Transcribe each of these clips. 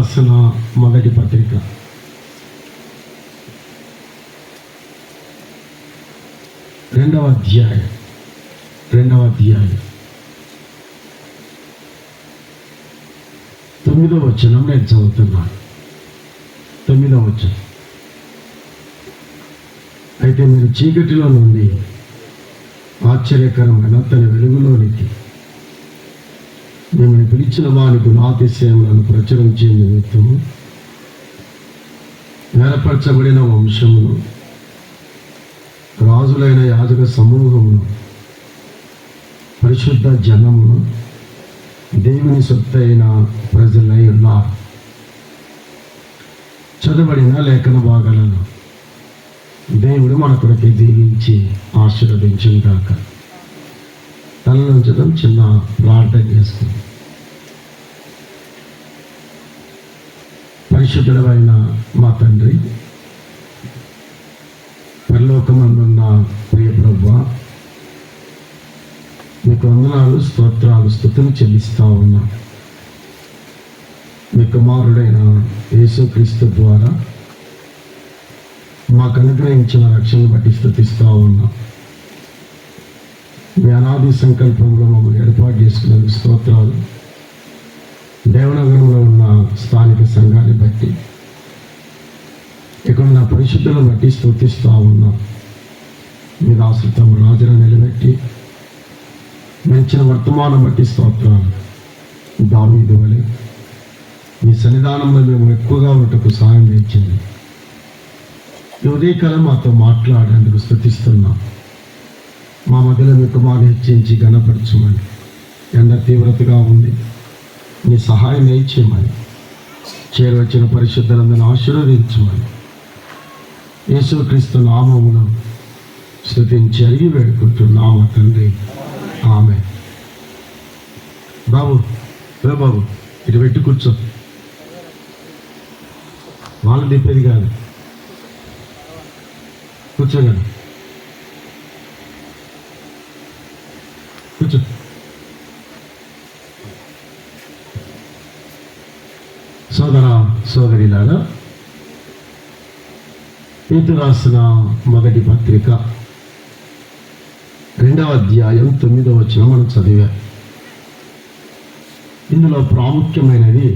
రాసిన మొదటి పత్రిక 2వ అధ్యాయం 9వ వచనం నేను చదువుతున్నాను. 9వ వచనం. అయితే మీరు చీకటిలో నుండి ఆశ్చర్యకరమైన తన వెలుగులోనికి మిమ్మల్ని పిలిచిన వారి గుణాతిశయములను ప్రచురించే నిమిత్తము ఏర్పరచబడిన వంశమును, రాజులైన యాజక సమూహమును, పరిశుద్ధ జనమును, దేవుని సొత్తైన ప్రజలై ఉన్నారు. చదవబడిన లేఖన భాగాలను దేవుడు మన కొరకే దీవించి ఆశీర్వదించును గాక. తలలోంచడం చిన్న ప్రార్థన చేసుకుంది. పరిశుద్ధుడైన మా తండ్రి, పరలోకమందున్న ప్రియ ప్రభువా, మీకు వందనాలు, స్తోత్రాలు, స్తుతులు చెల్లిస్తా ఉన్నా. మీ కుమారుడైన యేసుక్రీస్తు ద్వారా మాకు అనుగ్రహించిన రక్షణ బట్టి స్తుతిస్తూ ఉన్నా. మీ అనాది సంకల్పంలో మమ్మల్ని ఏర్పాటు చేసుకున్న స్తోత్రాలు. దేవనగరంలో ఉన్న స్థానిక సంఘాన్ని బట్టి, ఇక్కడ ఉన్న పరిశుద్ధులను బట్టి స్తుతిస్తూ ఉన్నాం. మీ దాసుతం రాజును నిలబెట్టి మెచ్చిన వర్తమానం బట్టి స్తోత్రాలు. దావీదు వలె మీ సన్నిధానంలో మేము ఎక్కువగా ఉండటకు సహాయం చేయించింది. ఈ ఉదయకాలం మాతో మాట్లాడేందుకు స్తుతిస్తున్నాం. మా మధ్యలో మీ కుమారుని హెచ్చించి ఘనపరచమని, ఎండ తీవ్రతగా ఉంది, మీ సహాయం చేయమని, చేరువచ్చిన పరిశుద్ధులందరిని ఆశీర్వదించమని యేసుక్రీస్తు నామమును స్తుతించి అడిగి వేడుకుంటున్నాము తండ్రి, ఆమె. బాబు బాబు ఇటు పెట్టి కూర్చో, వాళ్ళు తిప్పేది కాదు, కూర్చోగలను, కూర్చో. సోదర సోదరిలారా, పేతురు రాసిన మొదటి పత్రిక 2వ అధ్యాయం 9వ వచనం మనం చదివా. ఇందులో ప్రాముఖ్యమైనది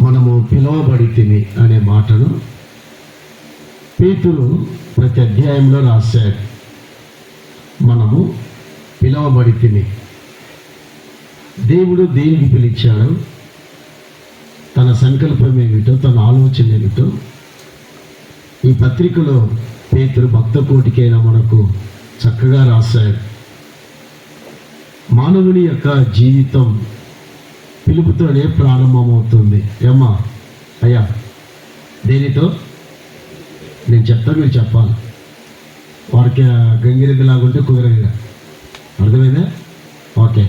మనము పిలువబడితిమి అనే మాటను పేతురు ప్రతి అధ్యాయంలో రాశాడు. మనము పిలువబడితిమి. దేవుడు దేనికి పిలిచాడు, తన సంకల్పం ఏమిటో, తన ఆలోచన ఏమిటో ఈ పత్రికలో పేతురు భక్త కోటికైనా మనకు చక్కగా రాశాడు. మానవుని యొక్క జీవితం పిలుపుతోనే ప్రారంభమవుతుంది. ఏమ్మా అయ్యా, దేనితో? నేను చెప్తా, మీరు చెప్పాలి. వారికి గంగిరెద్దులాగుంటే కుదరగా, అర్థమైందా? ఓకే.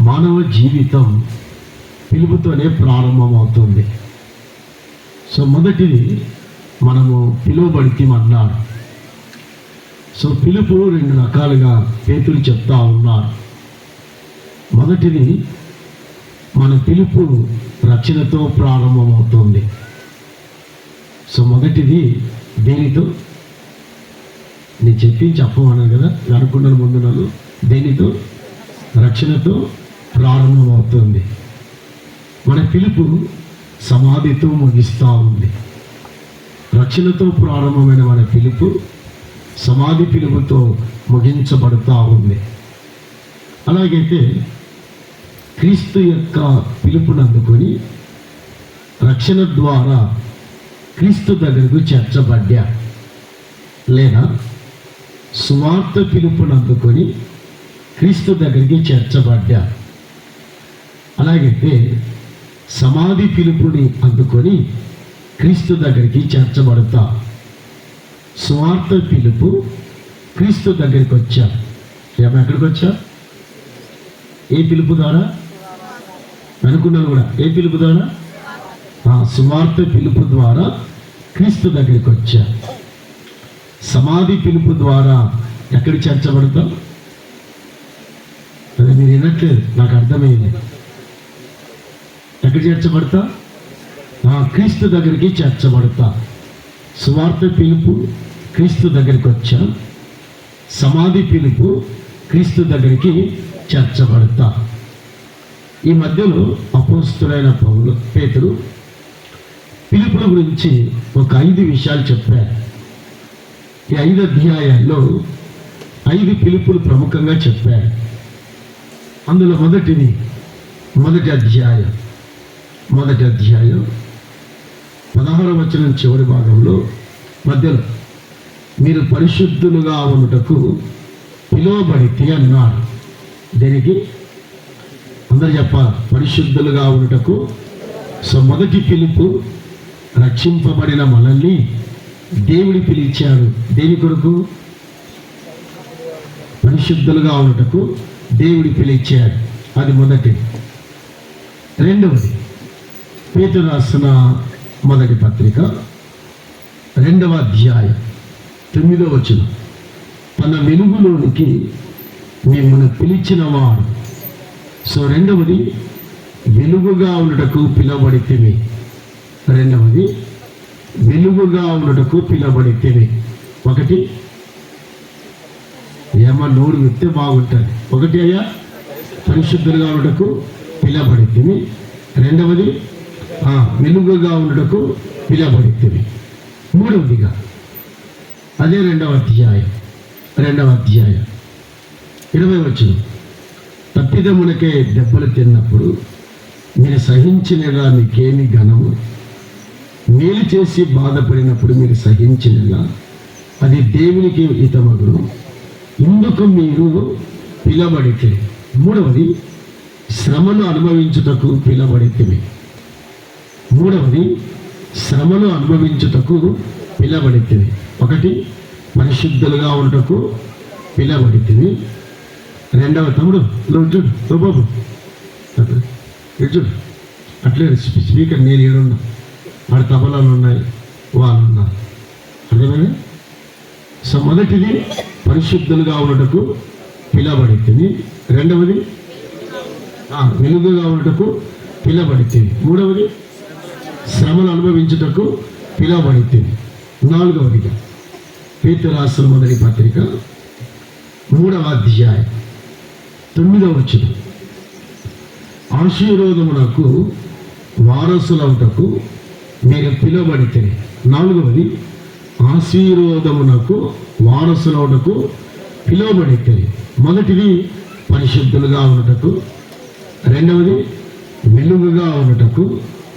మానవ జీవితం పిలుపుతోనే ప్రారంభమవుతుంది. సో మొదటిది మనము పిలువబడితేమన్నాడు. సో పిలుపు 2 రకాలుగా పేతురు చెప్తా ఉన్నారు. మొదటిది, మన పిలుపు రక్షణతో ప్రారంభమవుతుంది. సో మొదటిది దేనితో? నేను చెప్పమన్నాను కదా, అనుకున్నాను ముందు నన్ను. దేనితో? రక్షణతో ప్రారంభమవుతుంది. మన పిలుపు సమాధితో ముగిస్తూ ఉంది. రక్షణతో ప్రారంభమైన మన పిలుపు సమాధి పిలుపుతో ముగించబడుతూ ఉంది. అలాగైతే క్రీస్తు యొక్క పిలుపును అందుకొని రక్షణ ద్వారా క్రీస్తు దగ్గరకు చేర్చబడ్డా, లేదా సువార్త పిలుపును అందుకొని క్రీస్తు దగ్గరికి చేర్చబడ్డా. అలాగైతే సమాధి పిలుపుని అందుకొని క్రీస్తు దగ్గరికి చేర్చబడతా. సువార్త పిలుపు క్రీస్తు దగ్గరికి వచ్చా. ఏమో ఎక్కడికి వచ్చా? ఏ పిలుపు ద్వారా? అనుకున్నాను కూడా. ఏ పిలుపు ద్వారా? సువార్త పిలుపు ద్వారా క్రీస్తు దగ్గరికి వచ్చా. సమాధి పిలుపు ద్వారా ఎక్కడికి చేర్చబడతాం? అదే మీరు వినట్లేదు, నాకు అర్థమైంది. ఎక్కడ చేర్చబడతా? క్రీస్తు దగ్గరికి చేర్చబడతా. సువార్త పిలుపు క్రీస్తు దగ్గరికి వచ్చా, సమాధి పిలుపు క్రీస్తు దగ్గరికి చేర్చబడతా. ఈ మధ్యలో అపోస్తులైన పేతురు పిలుపుల గురించి ఒక 5 విషయాలు చెప్పారు. ఈ 5 అధ్యాయాల్లో 5 పిలుపులు ప్రముఖంగా చెప్పారు. అందులో మొదటి అధ్యాయం 16వ వచనం చివరి భాగంలో మధ్యలో మీరు పరిశుద్ధులుగా ఉండుటకు పిలువబడితే అన్నారు. దేనికి? అందరు చెప్పాలి, పరిశుద్ధులుగా ఉండుటకు. సో మొదటి పిలుపు రక్షింపబడిన మనల్ని దేవుడు పిలిచాడు. దేని కొరకు? పరిశుద్ధులుగా ఉండుటకు దేవుడు పిలిచాడు. అది మొదటిది. రెండవది, పేతురు రాసిన మొదటి పత్రిక 2వ అధ్యాయం 9వ వచనం, తన వెలుగులోనికి మిమ్మల్ని పిలిచినవాడు. సో రెండవది, వెలుగుగా ఉండటకు పిలవబడితివి. రెండవది, వెలుగుగా ఉండటకు పిలవబడితివి. ఒకటి ఏమో నోరు విత్తే బాగుంటుంది. ఒకటి అయ్యా పరిశుద్ధులుగా ఉండటకు పిలవబడితివి. రెండవది వెలుగుగా ఉండటకు పిలవబడితివి. మూడవదిగా అదే 2వ అధ్యాయం 20వ వచనం, తప్పిదములకే దెబ్బలు తిన్నప్పుడు మీరు సహించినగా మీకేమి ఘనము, మేలు చేసి బాధపడినప్పుడు మీరు సహించినగా అది దేవునికి హితమగును, ఇందుకు మీరు పిలబడితే. మూడవది, శ్రమను అనుభవించుటకు పిలబడితివి. పిలబడితివి. ఒకటి, పరిశుద్ధులుగా ఉండటకు పిలబడితివి. రెండవ, తమ్ముడు చూడు బాబు చూడు, అట్లే స్పీకర్ నేను ఏడున్నా, ఆడ తబలాలు ఉన్నాయి, వాళ్ళు ఉన్నారు. అర్థమైనా? సో మొదటిది పరిశుద్ధులుగా ఉండటకు పిలబడితివి. రెండవది వెలుగుగా ఉండటకు పిలబడితివి. మూడవది శ్రమను అనుభవించుటకు పిలబడితివి. నాలుగవదిగా పేతురు రాసిన మొదటి పత్రిక 3వ అధ్యాయం 9వ వచనం, ఆశీర్వాదమునకు వారసులవుటకు మీరు పిలువబడితే. నాలుగవది, ఆశీర్వాదమునకు వారసులవుటకు పిలువబడితే. మొదటిది పరిశుద్ధులుగా ఉండటకు, రెండవది వెలుగుగా ఉండటకు,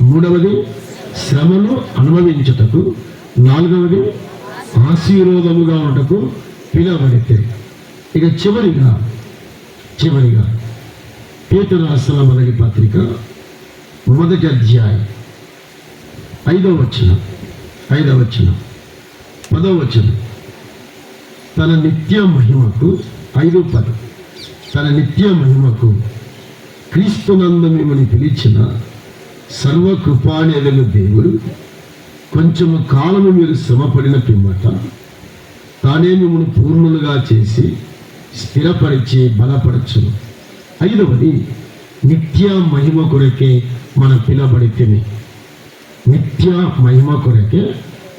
మూడవది శ్రమను అనుభవించుటకు, నాలుగవది ఆశీర్వాదముగా ఉండటకు పిలువబడితే. ఇక చివరిగా పేతురు రాసిన మొదటి పత్రిక 1వ అధ్యాయం 5వ వచనం 10వ వచనం, తన నిత్య మహిమకు 5:10, తన నిత్య మహిమకు క్రీస్తునందు మిమ్మల్ని పిలిచిన సర్వకృపానిధులు దేవుడు కొంచెము కాలము మీరు శ్రమపడిన పిమ్మట తానే మిమ్మల్ని పూర్ణులుగా చేసి స్థిరపరిచి బలపరచును. 5వది, నిత్య మహిమ కొరకే మనం పిలువబడితేమి. నిత్య మహిమ కొరకే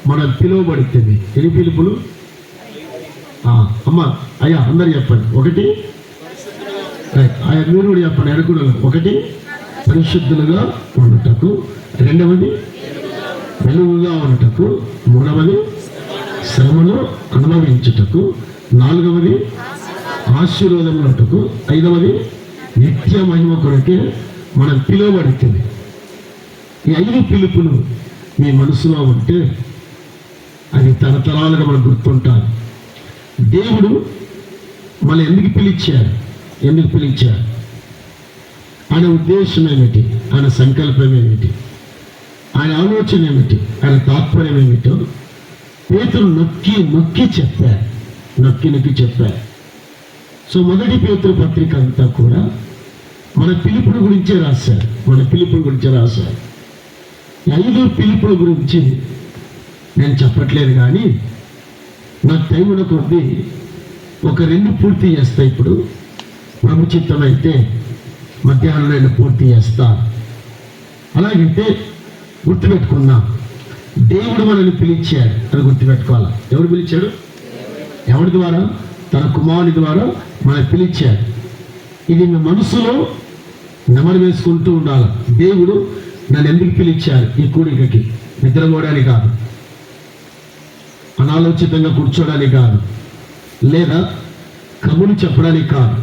మనం పిలువబడితేమి. ఎన్ని పిలుపులు? అమ్మ అయ్యా అందరు చెప్పండి. ఒకటి, మీరు కూడా చెప్పండి అనుకున్నాను. ఒకటి, పరిశుద్ధులుగా ఉండటకు. రెండవది, వెలుగుగా ఉండటకు. మూడవది, శ్రమను అనుభవించుటకు. నాలుగవది, ఆశీర్వాదం ఉండటకు. 5వది, నిత్య మహిమ కొరకే మనం పిలువబడుతుంది. ఈ 5 పిలుపులు మీ మనసులో ఉంటే అది తరతరాలుగా మనకు గుర్తుంటారు. దేవుడు మనం ఎందుకు పిలిచారు? ఆయన ఉద్దేశం ఏమిటి? ఆయన సంకల్పం ఏమిటి? ఆయన ఆలోచన ఏమిటి? ఆయన తాత్పర్యం ఏమిటో పేతురు నొక్కి చెప్పారు. సో మొదటి పేతురు పత్రిక అంతా కూడా మన పిలుపుల గురించే రాశారు. 5 పిలుపుల గురించి నేను చెప్పట్లేదు, కానీ నా టైముల కొద్దీ ఒక 2 పూర్తి చేస్తా. ఇప్పుడు ప్రభు చిత్తం అయితే మధ్యాహ్నం నేను పూర్తి చేస్తా. అలాగైతే గుర్తుపెట్టుకుందాం, దేవుడు మనల్ని పిలిచాడు అని గుర్తుపెట్టుకోవాలి. ఎవడు పిలిచాడు? ఎవరి ద్వారా? తన కుమారుని ద్వారా మనల్ని పిలిచాడు. ఇది మీ మనసులో నెమరు వేసుకుంటూ ఉండాలి. దేవుడు నన్ను ఎందుకు పిలిచారు? ఈ కూడికకి నిద్రపోవడానికి కాదు, అనాలోచితంగా కూర్చోడానికి కాదు, లేదా కబుర్లు చెప్పడానికి కాదు.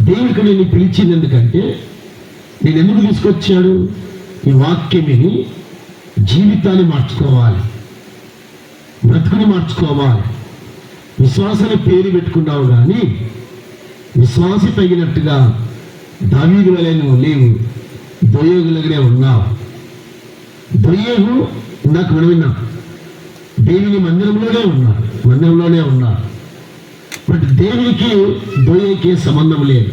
దేవుడికి నేను పిలిచింది ఎందుకంటే, నేను ఎందుకు తీసుకొచ్చాడు? ఈ వాక్యం విని జీవితాన్ని మార్చుకోవాలి, బ్రతుకుని మార్చుకోవాలి. విశ్వాసాన్ని పేరు పెట్టుకున్నావు కానీ విశ్వాసి తగినట్టుగా దావీదు వలె నువ్వు లేవు, దొయ్యోగులగానే ఉన్నావు. దొయ్యోగు నాకు వినవిన్నా దేవుని మందిరంలోనే ఉన్నాడు. బట్ దేవునికి దొయ్యకి సంబంధం లేదు.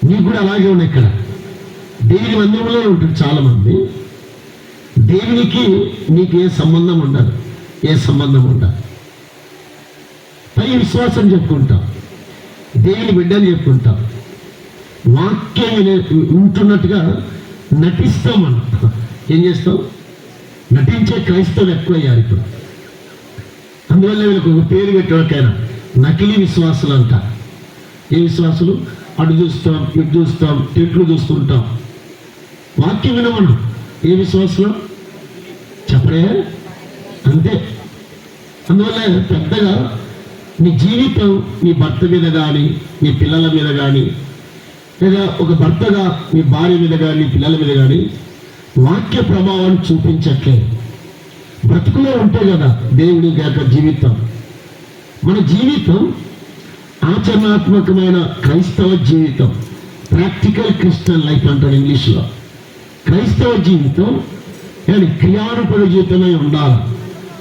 నీకు కూడా అలాగే ఉన్నాయి. ఇక్కడ దేవుని మందిరంలో ఉంటుంది చాలా మంది. దేవునికి నీకు ఏ సంబంధం ఉండదు. పై విశ్వాసం చెప్పుకుంటాం, దేవుని బిడ్డని చెప్పుకుంటాం, వాక్యం ఉంటున్నట్టుగా నటిస్తాం. మనం ఏం చేస్తాం? నటించే క్రైస్తవులు ఎక్కువయ్యారు ఇప్పుడు. అందువల్ల వీళ్ళకు ఒక పేరు పెట్టేవాకైనా నకిలీ విశ్వాసులు అంట. ఏ విశ్వాసులు? అటు చూస్తాం, ఇటు చూస్తాం, తిట్లు చూస్తుంటాం, వాక్యం వినమను. ఏ విశ్వాసులు చెప్పడే? అంతే. అందువల్ల పెద్దగా నీ జీవితం నీ భర్త మీద కానీ, నీ పిల్లల మీద కానీ, లేదా ఒక భర్తగా నీ భార్య మీద కానీ, నీ పిల్లల మీద కానీ వాక్య ప్రభావాన్ని చూపించట్లేదు. బ్రతుకులో ఉంటే కదా దేవుని యొక్క జీవితం. మన జీవితం ఆచరణాత్మకమైన క్రైస్తవ జీవితం, ప్రాక్టికల్ క్రిస్టియన్ లైఫ్ అంటారు ఇంగ్లీష్లో. క్రైస్తవ జీవితం కానీ క్రియారూపణ జీవితమై ఉండాలి.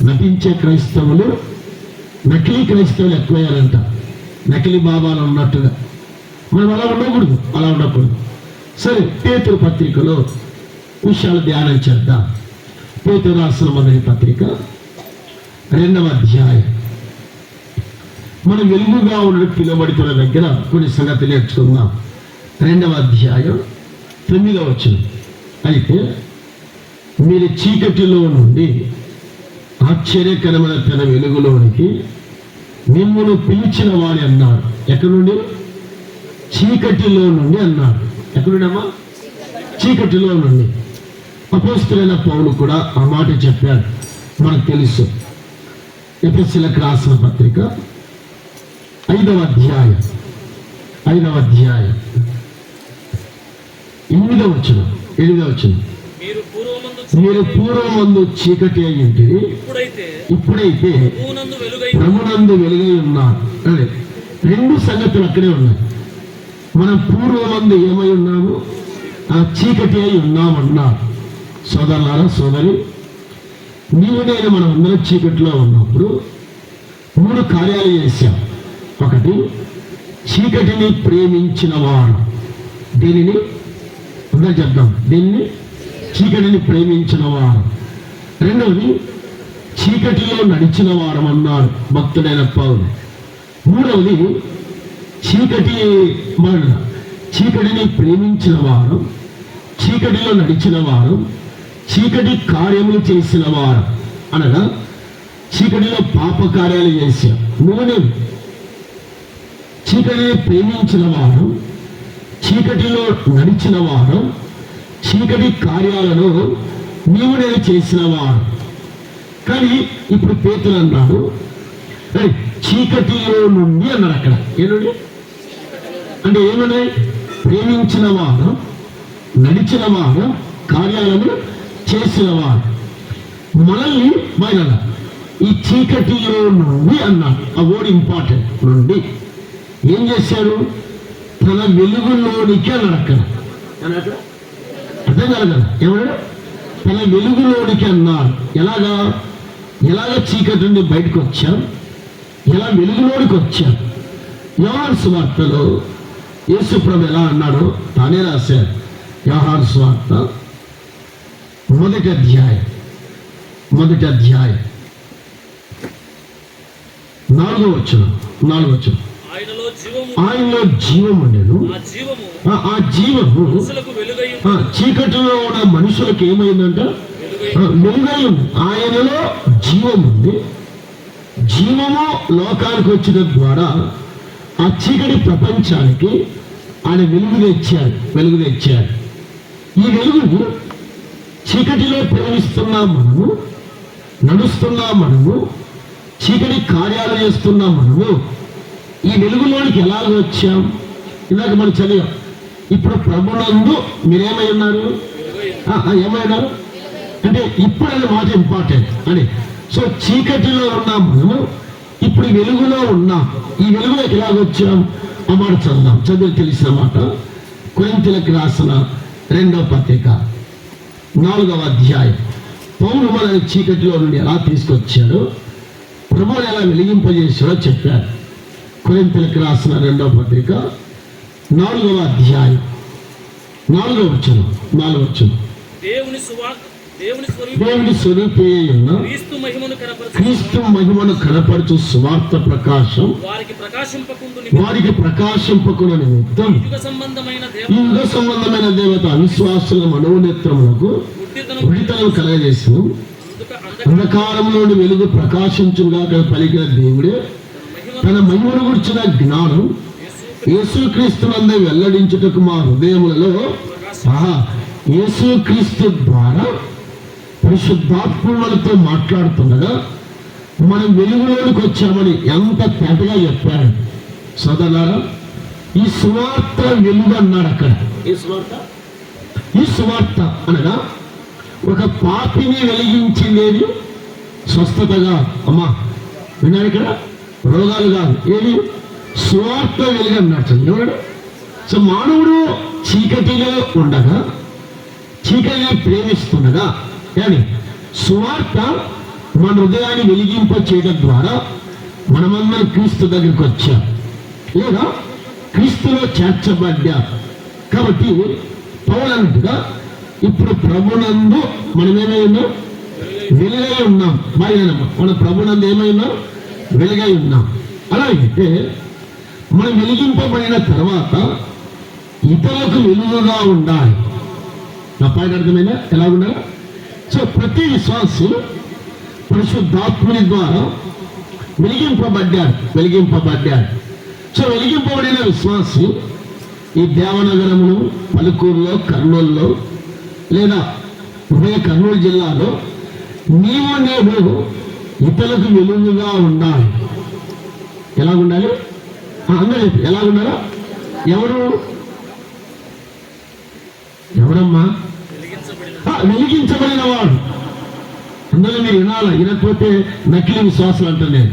నటించే క్రైస్తవులు, నకిలీ క్రైస్తవులు ఎక్కువయ్యారంట. నకిలీ బాబాలు ఉన్నట్టుగా మనం అలా ఉండకూడదు. సరే, పేతురు పత్రికలో విషయాలు ధ్యానం చేద్దాం. పేతురు రాసిన మొదటి పత్రిక 2వ అధ్యాయం. మనం వెలుగుగా ఉండడానికి పిలువబడుతున్న దగ్గర కొన్ని సంగతులు నేర్చుకుందాం. 2వ అధ్యాయం 9వ వచనం. అయితే మీరు చీకటిలో నుండి ఆశ్చర్యకరమైన తన వెలుగులోనికి మిమ్మల్ని పిలిచిన వాడు అన్నాడు. ఎక్కడి నుండి? చీకటిలో నుండి అన్నాడు. ఎక్కడుండమ్మా? చీకటిలో నుండి. అపోస్తలుడైన పౌలు కూడా ఆ మాట చెప్పాడు, మనకు తెలుసు. ఎఫెసీయులకు రాసిన పత్రిక 5వ అధ్యాయం 8వ వచనం. మీరు పూర్వమందు చీకటి అయి ఉంటుంది, ఇప్పుడైతే ప్రభునందు వెలుగై ఉన్నారు. అదే 2 సంగతులు అక్కడే ఉన్నాయి. మనం పూర్వమందు ఏమై ఉన్నాము? ఆ చీకటి అయి ఉన్నామన్నారు. సోదరులారా, సోదరి, నీవు నేను మనం అందరం చీకటిలో ఉన్నప్పుడు 3 కార్యాలు చేశాం. ఒకటి, చీకటిని ప్రేమించిన వాడు. దీనిని అందరూ చెప్దాం. దీన్ని చీకటిని ప్రేమించిన వాడు. రెండవది, చీకటిలో నడిచిన వాడు అన్నాడు భక్తుడైన పౌలు. మూడవది, చీకటిని ప్రేమించిన వాడు, చీకటిలో నడిచిన వాడు, చీకటి కార్యములు చేసిన వాడు. అనగా చీకటిలో పాప కార్యాలు చేశాం. చీకటిని ప్రేమించిన వాడు, చీకటిలో నడిచిన వాడు, చీకటి కార్యాలను నీవు నేను చేసిన వాడు. కానీ ఇప్పుడు పేతురు అన్నాడు చీకటిలో నుండి అన్నాడు. అక్కడ ఏనుండి అంటే ఏమన్నాయి? ప్రేమించిన వాడు, నడిచిన వాడు, కార్యాలను చేసిన వాడు. మనల్ని బయట ఈ చీకటిలో నుండి అన్నాడు. ఆ వర్డ్ ఇంపార్టెంట్. నుండి ఏం చేశాడు? తన వెలుగులోనికి అన్నాడు. అక్కడ అర్థం కాదు కదా, ఏమన్నాడు? తన వెలుగులోనికి అన్నాడు. ఎలాగా చీకటి నుండి బయటకు వచ్చాం, ఎలా వెలుగులోనికి వచ్చాం. యోహాను సువార్తలో యేసు ప్రభు ఎలా అన్నాడో తానే రాశాడు. యోహాను సువార్త 1వ అధ్యాయం 4వ వచనం. ఆయనలో జీవం ఉండేను. ఆ జీవము చీకటిలో ఉన్న మనుషులకు ఏమైందంట? వెలుగై ఉంది. ఆయనలో జీవం ఉంది. జీవము లోకానికి వచ్చిన ద్వారా ఆ చీకటి ప్రపంచానికి ఆయన వెలుగు తెచ్చాడు. ఈ వెలుగు చీకటిలో ప్రవేశిస్తున్నాం మనము, నడుస్తున్నాం మనము, చీకటి కార్యాలు చేస్తున్నాం మనము. ఈ వెలుగులోనికి ఎలాగ వచ్చాం? ఇందాక మనం చదివాం. ఇప్పుడు ప్రభునందు మీరేమై ఉన్నారు? ఏమైనారు అంటే ఇప్పుడు అనే మాట ఇంపార్టెంట్ అని. సో చీకటిలో ఉన్నాం మనము, ఇప్పుడు వెలుగులో ఉన్నాం. ఈ వెలుగులోకి ఎలాగ వచ్చాం? ఆ మాట చదువుదాం. చదువు తెలిసిన మాట. కొరింథీయులకు రాసిన 2వ పత్రిక 4వ అధ్యాయం. పౌలు మనల్ని చీకటిలో నుండి ఎలా తీసుకొచ్చాడో, ప్రభువుని ఎలా వెలిగింపజేశాడో చెప్పాడు. కొరింథీయులకు రాసిన 2వ పత్రిక 4వ అధ్యాయం 4వ వచనం. దేవుని స్వరూపి అయిన క్రీస్తు మహిమను కనపడుచు సువార్త ప్రకాశం వారికి ప్రకాశింపకున్న నిమిత్తం యుగ సంబంధమైన దేవత అవిశ్వాసుల మనోనేత్రములకు గుడితనం కలగజేసిన అంధకారంలోని వెలుగు ప్రకాశించుగా పలికిన దేవుడే తన మహిమను గురించిన జ్ఞానం యేసుక్రీస్తునందే వెల్లడించుటకు మా హృదయములలో యేసుక్రీస్తు ద్వారా పరిశుద్ధాత్మలతో మాట్లాడుతుండగా మనం వెలుగులోనికి వచ్చామని ఎంత తేటగా చెప్పాడు సోదరులారా. ఈ సువార్త వెలుగు అన్నాడు అక్కడ. ఈ సువార్త అనగా ఒక పాపిని వెలిగించిందేది స్వస్థతగా, అమ్మా విన్నారు ఇక్కడ, రోగాలు కాదు, ఏది సువార్త వెలుగు అన్నాడు. ఎవరు? సో మానవుడు చీకటిలో ఉండగా, చీకటిని ప్రేమిస్తుండగా, కానీ సువార్త మన హృదయాన్ని వెలిగింప చేయడం ద్వారా మనమందరం క్రీస్తు దగ్గరికి వచ్చాం, లేదా క్రీస్తులో చేర్చబడ్డా. కాబట్టి పౌలు అన్నట్టుగా ఇప్పుడు ప్రభునందు మనం ఏమై ఉన్నాం? వెలుగై ఉన్నాం. మన ప్రభునందు ఏమై ఉన్నాం? వెలుగై ఉన్నాం. అలాగైతే మనం వెలిగింపబడిన తర్వాత ఇతరులకు వెలుగుగా ఉండాలి. నా పైన అర్థమైనా? ఎలా ఉండాలి? సో ప్రతి విశ్వాసి పరిశుద్ధాత్ముని ద్వారా వెలిగింపబడ్డాడు. సో వెలిగింపబడిన విశ్వాసి ఈ దేవనగరములు, పలుకూరులో, కర్నూలులో, లేదా ఉభయ కర్నూలు జిల్లాలో నేను ఇతరులకు వెలుగుగా ఉండాలి. ఎలా ఉండాలి? అందరూ ఎలా ఉండాలా? ఎవరమ్మా? వెలిగించబడిన వాడు. అందులో మీరు వినాలా, వినకపోతే నకిలీ విశ్వాసం అంటాను నేను.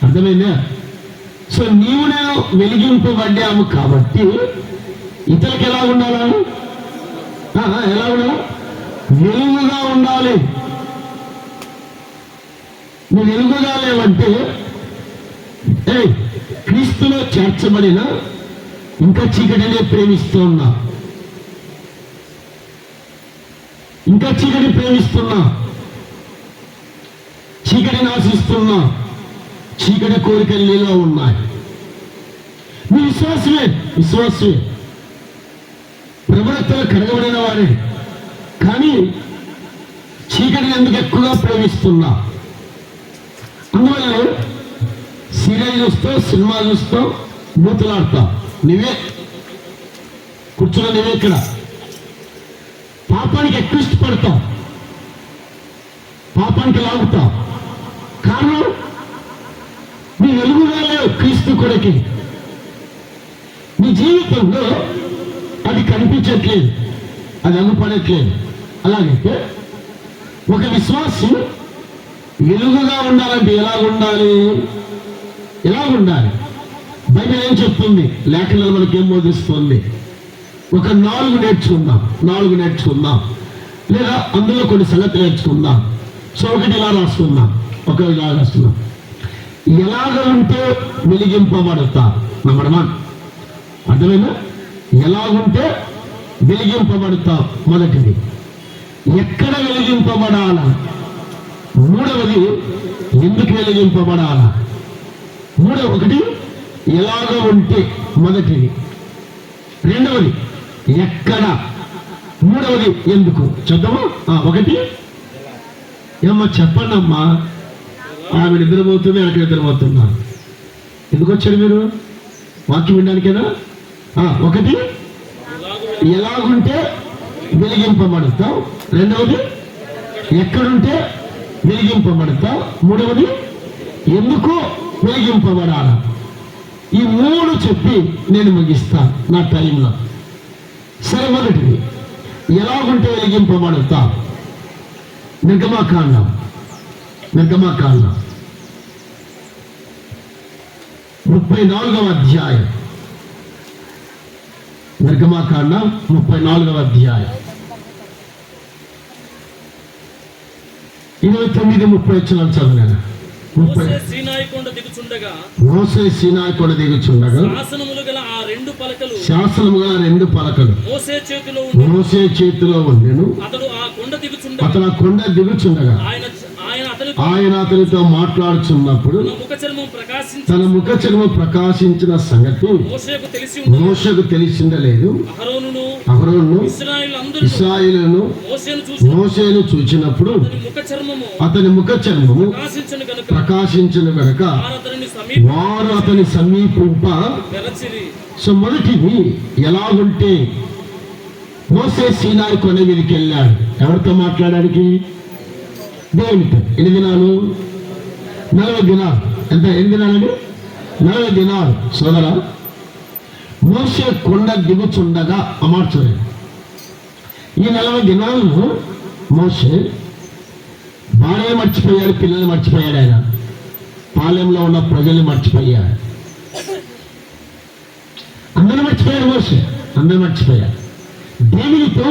అర్థమైందా? సో నేను వెలిగింపబడ్డాము కాబట్టి ఇతరులకు ఎలా ఉండాలా? ఎలా ఉండాలా? వెలుగుగా ఉండాలి. నువ్వు వెలుగుగా లేవంటే క్రీస్తులో చేర్చబడిన ఇంకా చీకటినే ప్రేమిస్తూ ఉన్నా, ఇంకా చీకటి ప్రేమిస్తున్నా, చీకటిని ఆశిస్తున్నా, చీకటి కోరికలు నీలో ఉన్నాయి. నీ విశ్వాసమే ప్రవృత్తులు కడగబడిన వాడే, కానీ చీకటిని ఎందుకు ఎక్కువగా ప్రేమిస్తున్నా? అందువల్ల సీరియల్ చూస్తావు, సినిమా చూస్తావు, బూతులాడతావు. నువ్వే కూర్చున్నా, నువ్వే ఇక్కడ పాపానికి ఎక్కువ ఇష్టపడతావు, పాపానికి లాగుతావు. కారణం నీ వెలుగుగా లేవు క్రీస్తు కొరకి. నీ జీవితంలో అది కనిపించట్లేదు, అది అగుపడట్లేదు. అలాగైతే ఒక విశ్వాసి వెలుగుగా ఉండాలంటే ఎలా ఉండాలి? బైబిల్ ఏం చెప్తుంది? లేఖనాలు మనకేం బోధిస్తుంది? ఒక 4 నేర్చుకుందాం, లేదా అందులో కొన్ని సంగతులు నేర్చుకుందాం. సో ఒకటి ఇలా రాసుకుందాం. ఎలాగ ఉంటే వెలిగింపబడతా? నంబర్ 1 అర్థమైనా? ఎలాగుంటే వెలిగింపబడతా? మొదటిది ఎక్కడ వెలిగింపబడాలా? మూడవది ఎందుకు వెలిగింపబడాలా? ఒకటి ఎలాగ ఉంటే మొదటిది, రెండవది ఎక్కడ, మూడవది ఎందుకు. చూద్దామా? ఒకటి ఏమ్మా చెప్పండి అమ్మా. ఆమె నిద్రపోతుంది, వెనక నిద్రపోతున్నారు. ఎందుకు వచ్చారు మీరు? వాక్యం వినడానికేనా? ఒకటి ఎలాగుంటే వెలిగింపబడతావు, రెండవది ఎక్కడుంటే వెలిగింపబడతావు, మూడవది ఎందుకు వెలిగింపబడాలి. ఈ మూడు చెప్పి నేను ముగిస్తాను నా టైంలో. సరే, మొదటిది ఎలాగుంటే వెలిగింపబడతావు. నిర్గమాకాండం 34వ అధ్యాయం. నిర్గమాకాండం 34వ అధ్యాయం 29-30 వచనాలు చదివాను. మోసే సీనాయి కొండ దిగుచుండగా శాసనములు గల ఆ రెండు పలకలు మోసే చేతిలో ఉండెను. అతడు ఆ కొండ దిగుచుండగా ఆయన అతనితో మాట్లాడుచున్నప్పుడు తన ముఖ చర్మం ప్రకాశించిన సంగతి మోషేకు తెలిసిందలేదు. అహరోను ఇశ్రాయేలును మోషేను చూచినప్పుడు అతని ముఖ చర్మము ప్రకాశించును గనుక వారు అతని సమీపింప. సో మొదటిది ఎలాగుంటే మోసే సీనాయి కొండ మీదకి వెళ్ళాడు. ఎవరితో మాట్లాడడానికి? దేవునితో. ఎన్ని దినాలు? 40 దినాలు. ఎంత? ఎన్ని దినాలండి? 40 దినాలు. సోదరా, మోసే కొండ దిగుచుండగా అమర్చలేదు. ఈ 40 దినాలను మోసే భార్య మర్చిపోయాడు, పిల్లలు మర్చిపోయాడు, ఆయన పాలెంలో ఉన్న ప్రజలు మర్చిపోయాడు, అందరూ మర్చిపోయాడు. మోసే అందరూ మర్చిపోయాడు. దేవునితో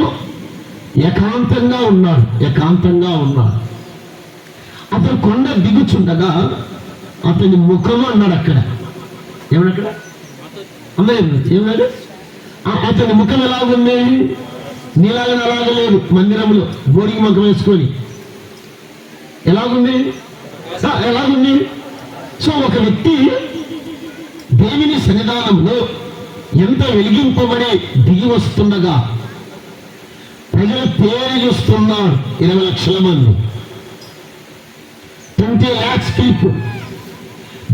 ఏకాంతంగా ఉన్నాడు. అతను కొండ దిగుచుండగా అతని ముఖము అన్నాడు. అక్కడ ఏమన్నక్కడ అందరూ ఏమన్నాడు? అతని ముఖం ఎలాగుంది? నీలాగా అలాగలేదు. మందిరంలో బోడికి ముఖం వేసుకొని ఎలాగుంది? సో ఒక వ్యక్తి దేవుని సన్నిధానంలో ఎంత వెలిగింపబడి దిగి వస్తుండగా ప్రజలు పేరు చూస్తున్నారు. 20 లక్షల మంది, 20 lakhs people.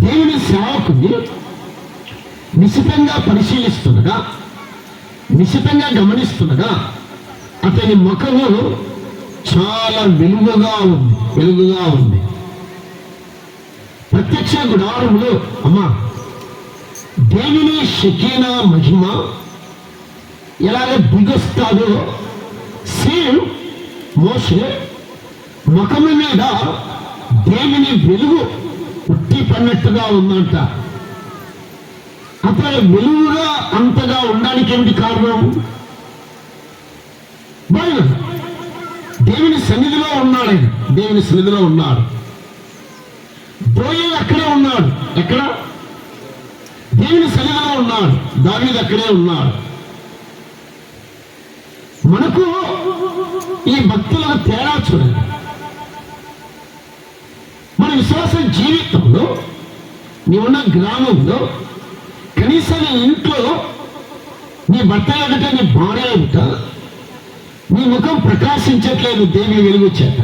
దేవుని సేవకుని నిశితంగా పరిశీలిస్తుండగా, నిశితంగా గమనిస్తుండగా అతని ముఖము చాలా వెలుగుగా ఉంది. ప్రత్యక్ష గుడారంలో అమ్మా దేవుని షకీనా మహిమ ఎలాగ దిగొస్తాదో సేమ్ మోషే ముఖము మీద దేవుని వెలుగు ఉట్టి పడినట్టుగా ఉందంట. అతను వెలుగుగా అంతగా ఉండడానికి ఏమిటి కారణం? బైబిల్. దేవుని సన్నిధిలో ఉన్నాడు. దేవుని సన్నిధిలో ఉన్నాడు. దోయేలు అక్కడే ఉన్నాడు. ఎక్కడ? దేవుని సన్నిధిలో ఉన్నాడు. దావీదు అక్కడే ఉన్నాడు. మనకు ఈ భక్తులకు తేడా చూడండి. మన విశ్వాస జీవితంలో నీవున్న గ్రామంలో కనీసం నీ ఇంట్లో నీ భర్త ఎదుట, నీ భార్య ఎదుట నీ ముఖం ప్రకాశించట్లేదు దేవుని వెలుగు చేత.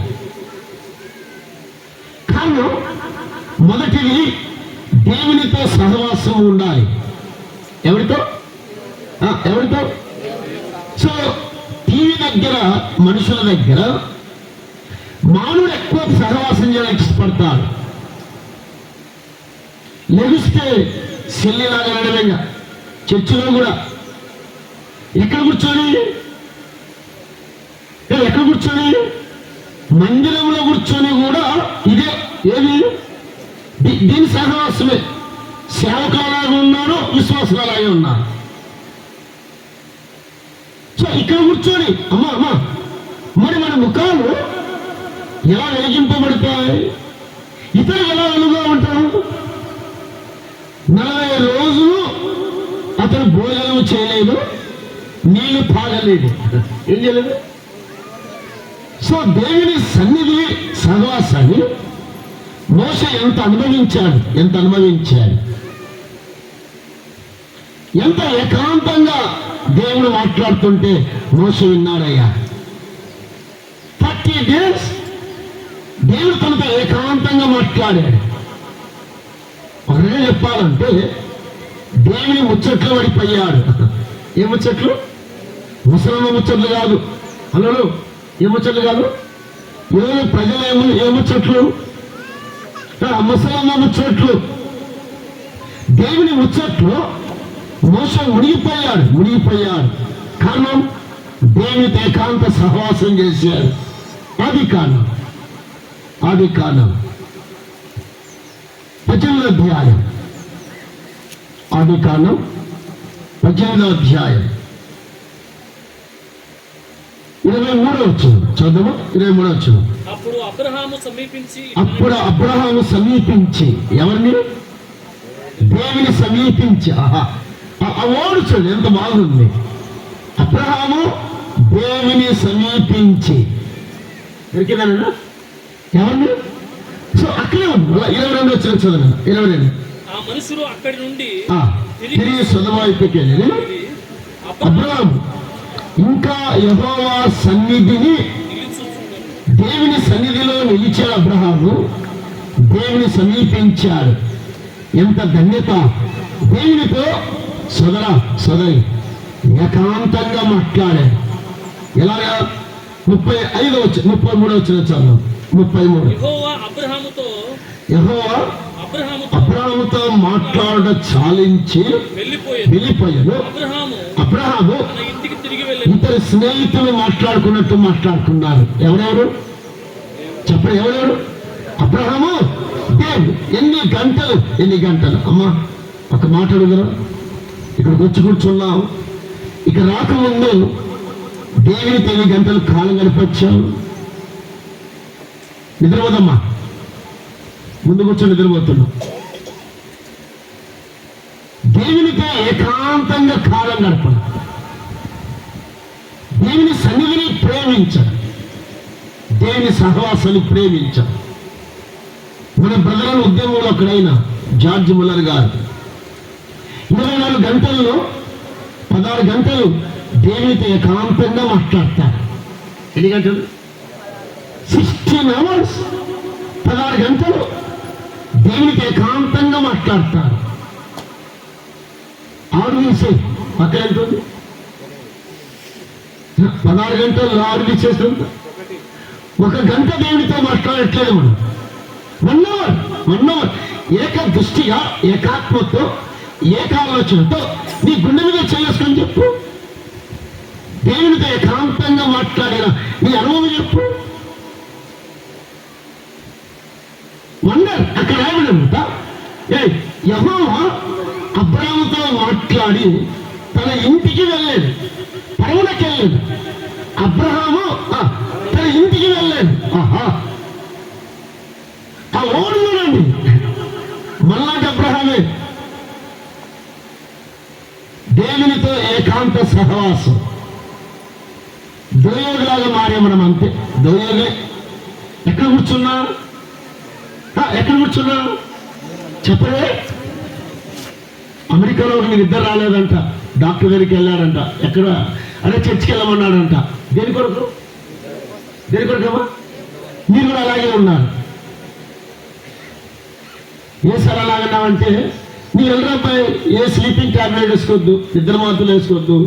కారణం మొదటిది దేవునితో సహవాసం ఉండాలి. ఎవరితో? సో టీవీ దగ్గర, మనుషుల దగ్గర మానవుడు ఎక్కువ సహవాసం చేయడానికి ఇష్టపడతాడు. లెగిస్తే సెల్లిలాగా నడవేగా. చర్చిలో కూడా ఎక్కడ కూర్చొని మందిరంలో కూర్చొని కూడా ఇదే ఏది? దీని సహవాసమే. సేవకులు అలాగే ఉన్నారు, విశ్వాసులు అలాగే ఉన్నారు. సో ఇక్కడ కూర్చొని అమ్మా మరి మన ముఖాలు ఎలా వెలిగింపబడతాయి? ఇతరులు ఎలా వెలుగుగా ఉంటారు? 40 రోజులు అతను భోజనం చేయలేదు, నీళ్లు తాగలేదు. ఏం చేయలేదు? సో దేవుని సన్నిధి సహవాసాన్ని మోసే ఎంత అనుభవించాడు. ఎంత ఏకాంతంగా దేవుడు మాట్లాడుతుంటే మోషే విన్నాడయ్యా. 30 days దేవుడు తనతో ఏకాంతంగా మాట్లాడాడు. ఒకటే చెప్పాలంటే దేవుని ముచ్చట్లు పడిపోయాడు. ఏ ముచ్చట్లు? ముసలమ్మ ముచ్చట్లు కాదు. హలో, ఏ ముచ్చట్లు కాదు? ఈరోజు ప్రజలేమో ఏ ముచ్చట్లు? ముసలమ్మ ముచ్చట్లు. దేవుని ముచ్చట్లు మోషే మునిగిపోయాడు. కారణం దేవునితో ఏకాంత సహవాసం చేశాడు. అది కారణం 18వ అధ్యాయం. ఆది కాండం 18వ అధ్యాయం 23వ వచనం చదువు. 23వ వచనం. అప్పుడు అబ్రహాము సమీపించి ఎవరిని? దేవుని సమీపించి. ఆ ఓడు చూడు ఎంత బాగుంది. అబ్రహాము దేవుని సమీపించి దొరికిందన్నా ఎవరిని? సో అక్కడే ఉంది. 22 వచ్చిన చదువు. 22. ఆ మనుషులు అక్కడి నుండి తిరిగి సొదొమ వైపుకి వెళ్ళి అబ్రహాము ఇంకా యెహోవా సన్నిధిని దేవుని సన్నిధిలో నిలిచాడు. అబ్రహాము దేవుని సమీపించాడు. ఎంత ధన్యత! దేవునితో సోదరి ఏకాంతంగా మాట్లాడాడు. ఎలాగా? 33 వచ్చిన చదువు. 33. యెహోవా అబ్రహాముతో మాట్లాడ చాలించి వెళ్ళిపోయాడు. అబ్రహాము ఇద్దరు స్నేహితులు మాట్లాడుకున్నారు. ఎవరెవరు చెప్పండి? ఎవరెవరు? అబ్రహాము, దేవుడు. ఎన్ని గంటలు అమ్మా, ఒక మాట అడుగురా. ఇక్కడికి వచ్చి కూర్చున్నాం. ఇక రాకముందు దేవునితో ఎన్ని గంటలు కాలం గడిపొచ్చావు? నిద్రపోదమ్మా, ముందు కూర్చొని నిద్రపోతున్నాం. దేవునితో ఏకాంతంగా కాలం గడపడం, దేవుని సన్నిధిని ప్రేమించడం, దేవుని సహవాసాన్ని ప్రేమించడం. మన బ్రదర్ ఉద్యమంలో ఒకడైన జార్జ్ ముల్లర్ గారు 24 గంటల్లో 16 గంటలు దేవునితో ఏకాంతంగా మాట్లాడతారు. ఎన్ని గంటలు? 16 hours. 16 గంటలు దేవునితో ఏకాంతంగా మాట్లాడతారు. 6 తీసే అక్కడ ఎంత ఉంది? 16 గంటలు 6 తీసేస్తుంది. 1 గంట దేవునితో మాట్లాడట్లేదు మనం. 1 hour ఏక దృష్టిగా, ఏకాత్మతో, ఏకాలోచనతో నీ గుండె మీద చేసుకొని చెప్పు. దేవునితో ఏకాంతంగా మాట్లాడిన నీ అనుభవం చెప్పు. వండర్ అక్కడ రాయబడింట. యెహోవా అబ్రహాముతో మాట్లాడి తన ఇంటికి వెళ్ళాడు. పరమునకి వెళ్ళాడు. అబ్రహాము తన ఇంటికి వెళ్ళాడు. ఆ ఓడు చూడండి, మళ్ళాంటి అబ్రహామే. దేవునితో ఏకాంత సహవాసం. దుర్యోగులాగా మారే మనం అంతే. దుర్యోగే. ఎక్కడ కూర్చున్నా చెప్పలే? అమెరికాలో నీకు ఇద్దరు రాలేదంట. డాక్టర్ దగ్గరికి వెళ్ళాడంట. ఎక్కడ? అదే చర్చికి వెళ్ళమన్నాడంట. దేని కొరకమ్మా? మీరు కూడా అలాగే ఉన్నారు. ఏ సార్ అలాగన్నామంటే, నీ వెళ్ళరాపై ఏ స్లీపింగ్ ట్యాబ్లెట్ వేసుకోవద్దు, నిద్ర మాత్రలు వేసుకోవద్దు,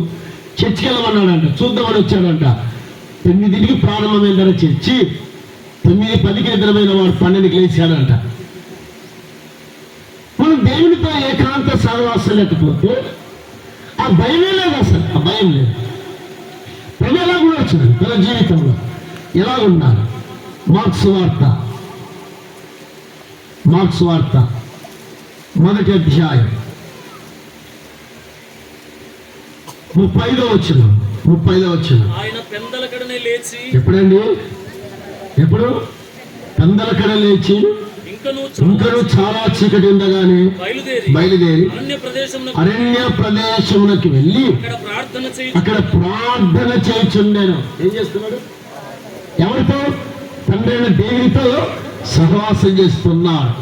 చర్చికి వెళ్ళమన్నాడంట. చూద్దామని వచ్చాడంట. 9కి ప్రారంభమైందన్న చర్చి 9:10కి నిద్రమైన వాడు 12కి లేచాడంట. మనం దేవునితో ఏకాంత సహవాసం లేకపోతే ఆ భయమే లేదు. అసలు ఆ భయం లేదు. ప్రజలు ఎలా కూడా వచ్చింది తన జీవితంలో ఎలా ఉన్నారు? మార్క్స్ వార్త 1వ అధ్యాయం 35వ వచనం. ఆయన పెందలకడనే లేచి. ఎప్పుడండి? ఎప్పుడు? పెందలకడ లేచి ఇంకను చాలా చీకటి ఉండగానే బయలుదేరి అరణ్య ప్రదేశమునకు వెళ్ళి అక్కడ ప్రార్థన చేయుచుండెను. ఏం చేస్తున్నాడు? ఎవరితో? తండ్రి అయిన దేవునితో సహవాసం చేస్తున్నాడు.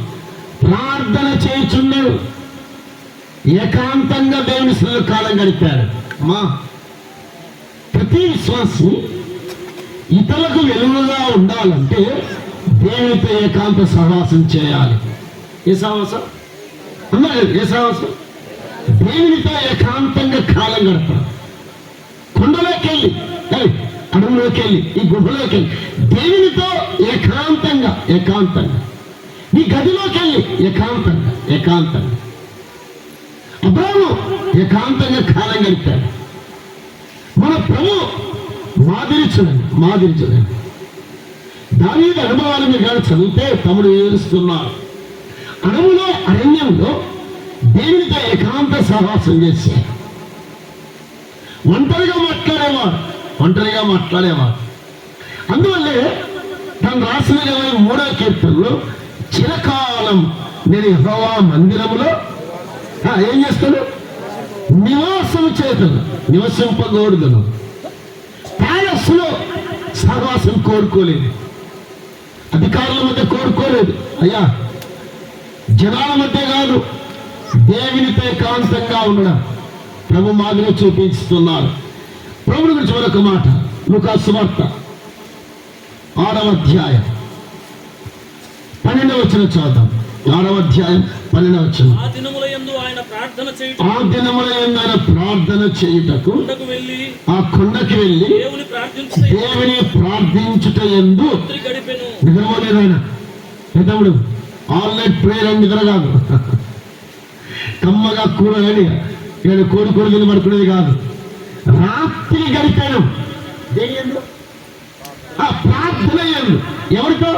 ప్రార్థన చేయుచున్నాడు. ఏకాంతంగా దేవుని సన్నిధిలో కాలం గడిపాడు. అమ్మా, ప్రతి విశ్వాసి ఇతరులకు వెలుగుగా ఉండాలంటే దేవునితో ఏకాంత సహవాసం చేయాలి. ఏ సహవాసం అన్నారు? ఏ సహవాసం? దేవునితో ఏకాంతంగా కాలం గడపాలి. కొండలోకి వెళ్ళి, అడవులోకి వెళ్ళి, ఈ గుహలోకి వెళ్ళి దేవునితో ఏకాంతంగా నీ గదిలోకి వెళ్ళి ఏకాంతంగా అబ్రాహాము ఏకాంతంగా కాలం గడిపాడు. మన ప్రభు మాదిరి చూడండి. దావీదు అనుభవాలు మీరు కానీ చదివితే తమ్ముడు ఏడుస్తున్నాడు. అరణ్యంలో దేవునితో ఏకాంత సహవాసం చేశాడు. ఒంటరిగా మాట్లాడేవాడు. అందువల్లే తను రాసిన 23వ కీర్తనలో చిరకాలం నేను యెహోవా మందిరములో ఏం చేస్తాడు? నివాసం చేతులు నివసింపకూడదును. ప్యాలెస్ లో సహవాసం కోరుకోలేదు, అధికారుల మధ్య కోరుకోలేదు. అయ్యా, జనాల మధ్య కాదు, దేవునితో ఏకాంతంగా ఉండడం ప్రభు మాదిరి చూపిస్తున్నారు. ప్రభుని గురించి మరొక మాట, లూకా సువార్త 6వ అధ్యాయం 12వ వచనం చదువుదాం. 6వ అధ్యాయం 12వ వచనం. ఆ దినములయందు ఆయన ప్రార్థన చేయుటకు ఆ కొండకి వెళ్ళి దేవుని ప్రార్థించుట యందు నిద్రమో లేదైనా తమ్ముడు. ఆల్రెడీ ప్రేయర్ అని నిద్ర కాదు, కమ్మగా కూరని నేను కోడి తిని పడుకునేది కాదు. రాత్రి గడిపాను ప్రార్థన యందు. ఎవరితో?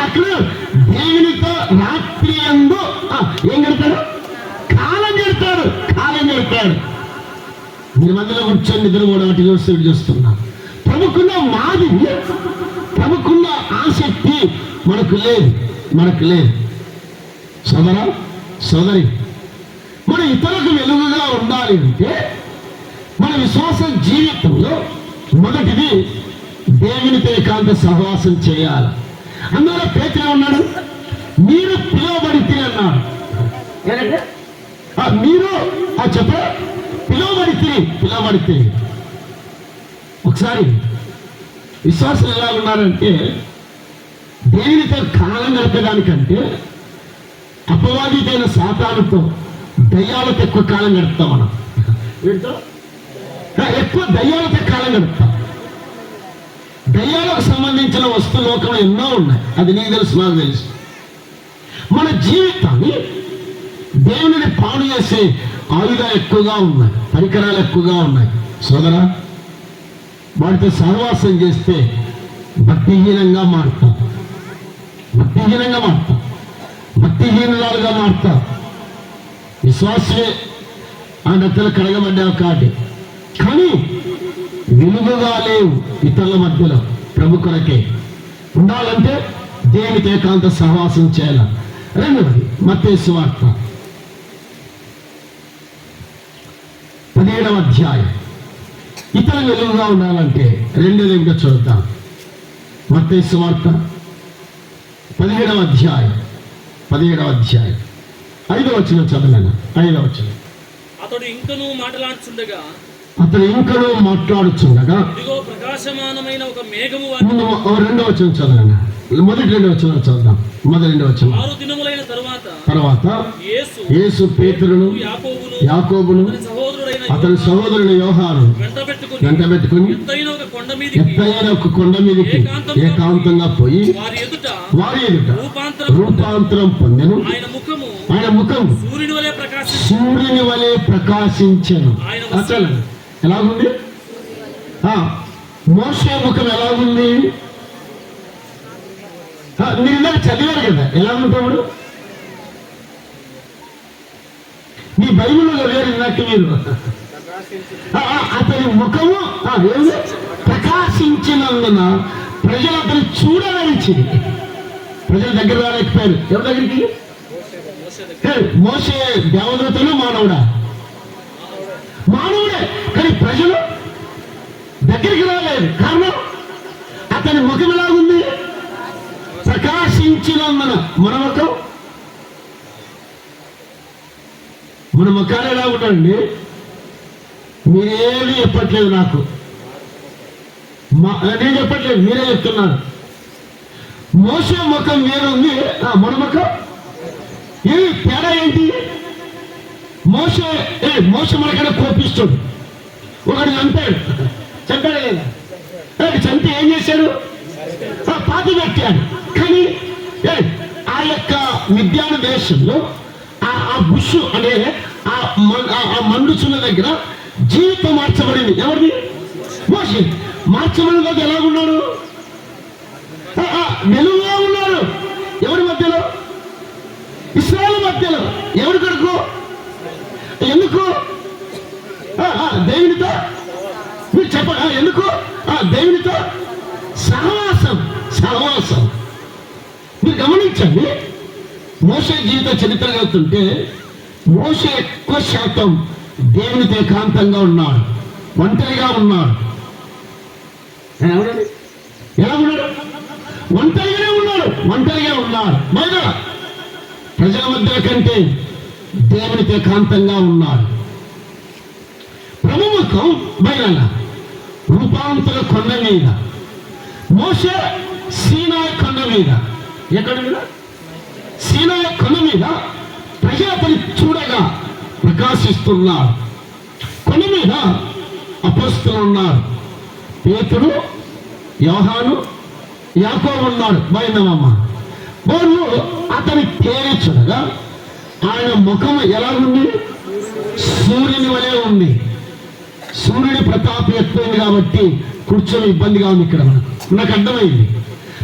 అక్కడ దేవునితో రాత్రి యందు ఏం గడతాడు? కాలం గడతాడు. మీరు మధ్యలో కూర్చొని నిద్ర కూడా వాటి చూస్తున్నా. ప్రభుకున్న మాదిరి, ప్రభుకున్న ఆసక్తి మనకు లేదు. సోదరి, మన ఇతరులకు వెలుగుగా ఉండాలి అంటే మన విశ్వాస జీవితంలో మొదటిది దేవునితో ఏకాంత సహవాసం చేయాలి. అందువల్ల పేతురు ఉన్నాడు, మీరు పిలువబడితే అన్నాడు. మీరు పిలువబడితే ఒకసారి విశ్వాసం ఎలా ఉన్నారంటే దేవునితో కాలం గడపడానికంటే అపవాదితైన సాతానుతో దయ్యాలతో ఎక్కువ కాలం గడుపుతాం. మనం వీటితో ఎక్కువ దయ్యాలతో కాలం గడుపుతాం. దయ్యాలకు సంబంధించిన వస్తు లోకంలో ఎన్నో ఉన్నాయి, అది నీకు తెలుసు, నాకు తెలుసు. మన జీవితాన్ని దేవుని పాడు చేసే ఆయుధాలు ఎక్కువగా ఉన్నాయి, పరికరాలు ఎక్కువగా ఉన్నాయి. సోదరా, వాటితో సహవాసం చేస్తే భక్తిహీనంగా మారుతాం, భక్తిహీనురాలుగా మారుతాం. విశ్వాసమే ఆ నెత్తలు కడగబడ్డావు కాదు, కానీ వెలుగుగా లేవు ఇతరుల మధ్యలో. ప్రభు కొరకే ఉండాలంటే దేవునితో ఏకాంత సహవాసం చేయాలి. రెండవది మత్తయి సువార్త 17వ అధ్యాయం. ఇతర వెలుగుగా ఉండాలంటే రెండోది ఏమిటో చూద్దాం. మత్తయి సువార్త 17వ అధ్యాయం 5వ వచనం చదవలేను. 5వ వచనం. అతడు ఇంకనూ మాట్లాడుచుండగా ఇదిగో ప్రకాశమానమైన ఒక మేఘము 2వ వచనం చదవలేను. మొదటి 2వ వచనం చదువుదాం. మొదటి 2వ వచనం. 6 దినములైన తర్వాత యేసు పేతురును యాకోబును అతని సహోదరుని యోహాను వెంటబెట్టుకుని ఎత్తైన ఒక కొండ మీదకి ఏకాంతంగా పోయి వారి ఎదుట రూపాంతరం పొందెను. ఆయన ముఖం సూర్యుని వలె ప్రకాశించెను. అసలు ఎలాగుంది? మోషే ముఖం ఎలాగుంది? మీరు చదివారు కదా, ఎలా ఉంటాడు? మీ బైబిల్లో చదివారు ఇందాక మీరు. అతని ముఖము ప్రకాశించినందున ప్రజలు అతను చూడవలసింది. ప్రజల దగ్గర రాలేకపోయారు. ఎవరి దగ్గరికి? మోషే దేవదూతలు మానవుడే, కానీ ప్రజలు దగ్గరికి రాలేదు. కారణం అతని ముఖం ఎలాగుంది? ప్రకాశించినందున. మన ముఖం మన ముఖాలు ఎలా ఉన్నాడండి? మీరేమీ చెప్పట్లేదు నాకు, నేను చెప్పట్లేదు, మీరే చెప్తున్నారు. మోసే ముఖం వేరుంది, మన ముఖం ఏ తేడా ఏంటి? మోసే మనకన్నా కోపిస్తాడు. ఒకడు చంపాడు లేదా? చంపి ఏం చేశాడు? పాతి పెట్టాడు. కానీ ఆ యొక్క మిద్యాన దేశంలో ఆ బుష్ అనే ఆ మండుచున్న దగ్గర జీవితం మార్చబడింది. ఎవరిది? మోషే. మార్చబడిన ఎలా ఉన్నాడు? వెలుగుగా ఉన్నాడు. ఎవరి మధ్యలో? ఇశ్రాయేలు మధ్యలో. ఎవరి కొరకు? ఎందుకు? దేవునితో. మీరు చెప్పండి, ఎందుకు? దేవునితో సహవాసం. మీరు గమనించండి, మోషే జీవిత చరిత్ర చదువుతుంటే మోషే ఎక్కువ శాతం దేవునితో ఏకాంతంగా ఉన్నాడు, ఒంటరిగా ఉన్నాడు. ఎలా ఉన్నాడు? ఒంటరిగా ఉన్నాడు. బయట ప్రజల మధ్య కంటే దేవునితో ఏకాంతంగా ఉన్నాడు. ప్రభుముఖం బయట రూపాంతర కొండ మీద, మోషే సీనాయి కొండ మీద. ఎక్కడ మీద? సీనాయి కొండ మీద ప్రజాపతి చూడగా ప్రకాశిస్తున్నారు. కొండ మీద అపొస్తలులు ఉన్నారు. పేతురు, యోహాను, యాకోబు ఉన్నాడు. బయలుదేరమ్మ. వాళ్ళు అతని తేరి చూడగా ఆయన ముఖం ఎలా ఉంది? సూర్యుని వలె ఉంది. సూర్యుడి ప్రతాపం ఎక్కువైంది కాబట్టి కూర్చొని ఇబ్బందిగా ఉంది. ఇక్కడ నాకు అర్థమైంది.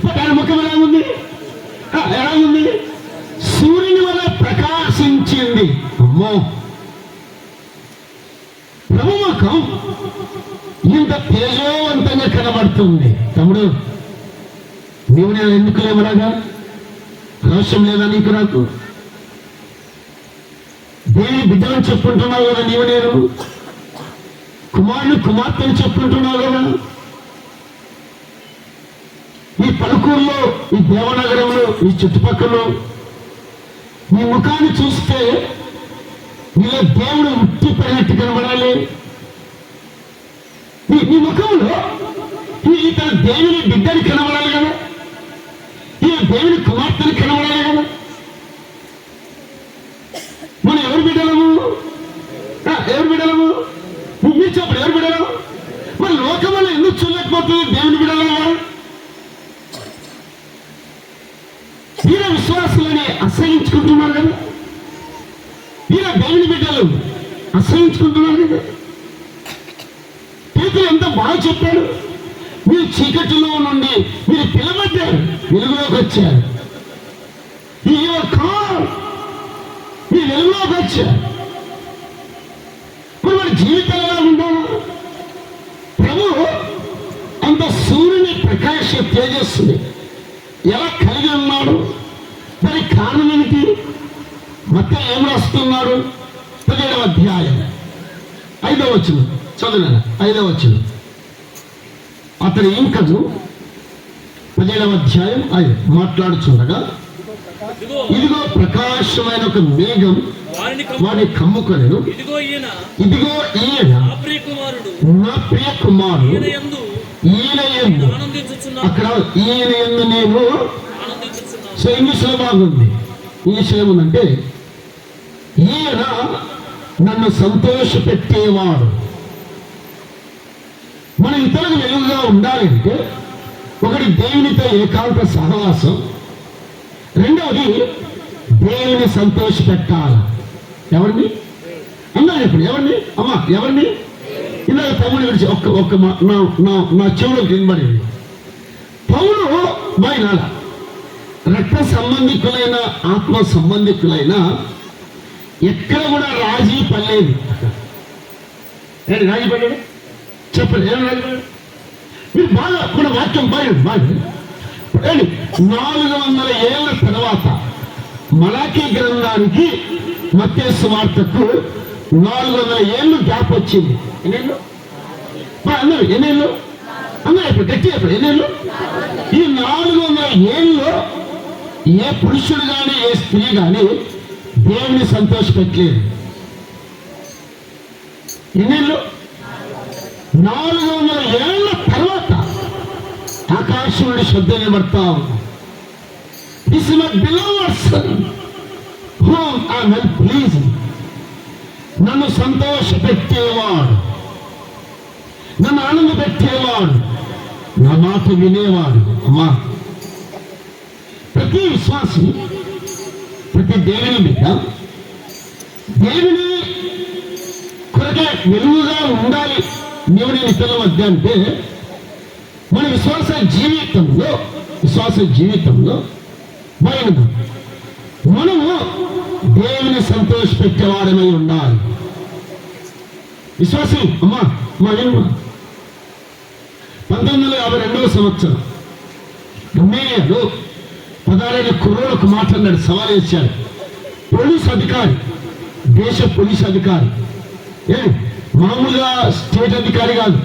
బట్ ఆయన ముఖం ఎలా ఉంది? సూర్యుని వల్ల ప్రకాశించింది. అమ్మో, ప్రభు ముఖం ఇంత తేజోవంతంగా కనబడుతుంది. తమ్ముడు, నీవు నేను ఎందుకు లేవరాగా? రోషం లేదా నీకు? నాకు దేవుని బిడ్డలను చెప్పుకుంటున్నావు కదా, నీవు నేను కుమార్తెని చెప్పుకుంటున్నావు కదా. ఈ పలుకూరులో, ఈ దేవనగరంలో, ఈ చుట్టుపక్కల నీ ముఖాన్ని చూస్తే నీలో దేవుడు ఉట్టి పడినట్టు కనబడాలి. నీ ముఖంలో ఇతర దేవుని బిడ్డని కనబడాలి కదా, ఈ దేవుని కుమార్తెని కనబడాలి కదా. మనం ఎవరు బిడ్డలము? మీరు చెప్పండి, ఎవరు బిడ్డలు? మరి లోకం వల్ల ఎందుకు చూడలేకపోతుంది దేవుని బిడ్డలుగా? వీర విశ్వాసులని అసహించుకుంటున్నారు కదా, వీర దేవుని బిడ్డలు అసహించుకుంటున్నారు కదా. పేతురు ఎంత బాగా చెప్పాడు. మీరు చీకటిలో నుండి మీరు పిలవడ్డారు, వెలుగులోకి వచ్చారు. మీరు వెలుగులోకి వచ్చారు. మరి మన జీవితంలో ఎలా ఉండాలి? ప్రభు అంత సూర్యుని ప్రకాశ తేజస్సుని ఎలా కలిగి ఉన్నాడు? దానికి కారణం ఏమిటి? మత్తయి ఏం రాస్తున్నాడు? 17వ అధ్యాయం 5వ వచనం చదువు. 5వ వచనం. అతని ఇంకను 17వ అధ్యాయం 5 మాట్లాడుచుండగా, ఇదిగో ప్రకాశమైన ఒక మేఘం వారిని కమ్ముకొనెను. ఇదిగో ఈయన నా ప్రియ కుమారుడు, ఈయన యందు. అక్కడ ఈయన యందు నేను. సో ఇంగ్లీష్లో బాగుంది. ఇంగ్లీష్లో ఏముందంటే, ఈయన నన్ను సంతోష పెట్టేవాడు. మన ఇతరులకు వెలుగుగా ఉండాలంటే ఒకటి దేవునితో ఏకాంత సహవాసం, రెండవది దేవుని సంతోష పెట్టాలి. ఎవరిని అన్నా? ఇప్పుడు ఎవరిని? అమ్మా, ఎవరిని? ఇలా తమ్ముడు గురించి ఒక్క నా చెవులో వినబడింది. పౌలు బయనాల రక్త సంబంధికులైన, ఆత్మ సంబంధికులైన ఎక్కడ కూడా రాజీ పడలేదు. రాజీ పడ్డాడు? చెప్పండి, ఏం రాజీ పడ్డాడు? మీరు బాగా మన వాక్యం బాగా 400 ఏళ్ల తర్వాత మలాకీ గ్రంథానికి మత్తయి సువార్తకు 400 ఏళ్ళు గ్యాప్ వచ్చింది. ఎన్నేళ్ళు? ఎన్నేళ్ళు అన్నా? ఇప్పుడు గట్టి చెప్పండి, ఎన్నేళ్ళు? ఈ 400 ఏళ్ళలో ఏ పురుషుడు కానీ ఏ స్త్రీ కానీ దేవుని సంతోషపెట్టలేదు. ఎన్నేళ్ళు? 400 ఏళ్ల తర్వాత ఆకాశం నుండి శబ్దం వినబడతా ఉంది. This is my beloved son whom I am well pleased. నన్ను సంతోషపెట్టేవాడు, నన్ను ఆనందపెట్టేవాడు, నా మాట వినేవాడు. అమ్మా, ప్రతి విశ్వాసి, ప్రతి దేవుని బిడ్డ దేవుని కొరకే వెలుగుగా ఉండాలి నీవు నేను ఇతరుల మధ్య అంటే మన విశ్వాస జీవితంలో మనము దేవుని సంతోషపెట్టేవాడమై ఉండాలి. విశ్వాసి అమ్మా మా విను 1952 సంవత్సరం గమ్మేయాడు 16 కుర్రోళ్ళకు మాట్లాడినాడు, సవాల్ చేశాడు. పోలీస్ అధికారి, దేశ పోలీస్ అధికారి, మామూలుగా స్టేట్ అధికారి కాదు,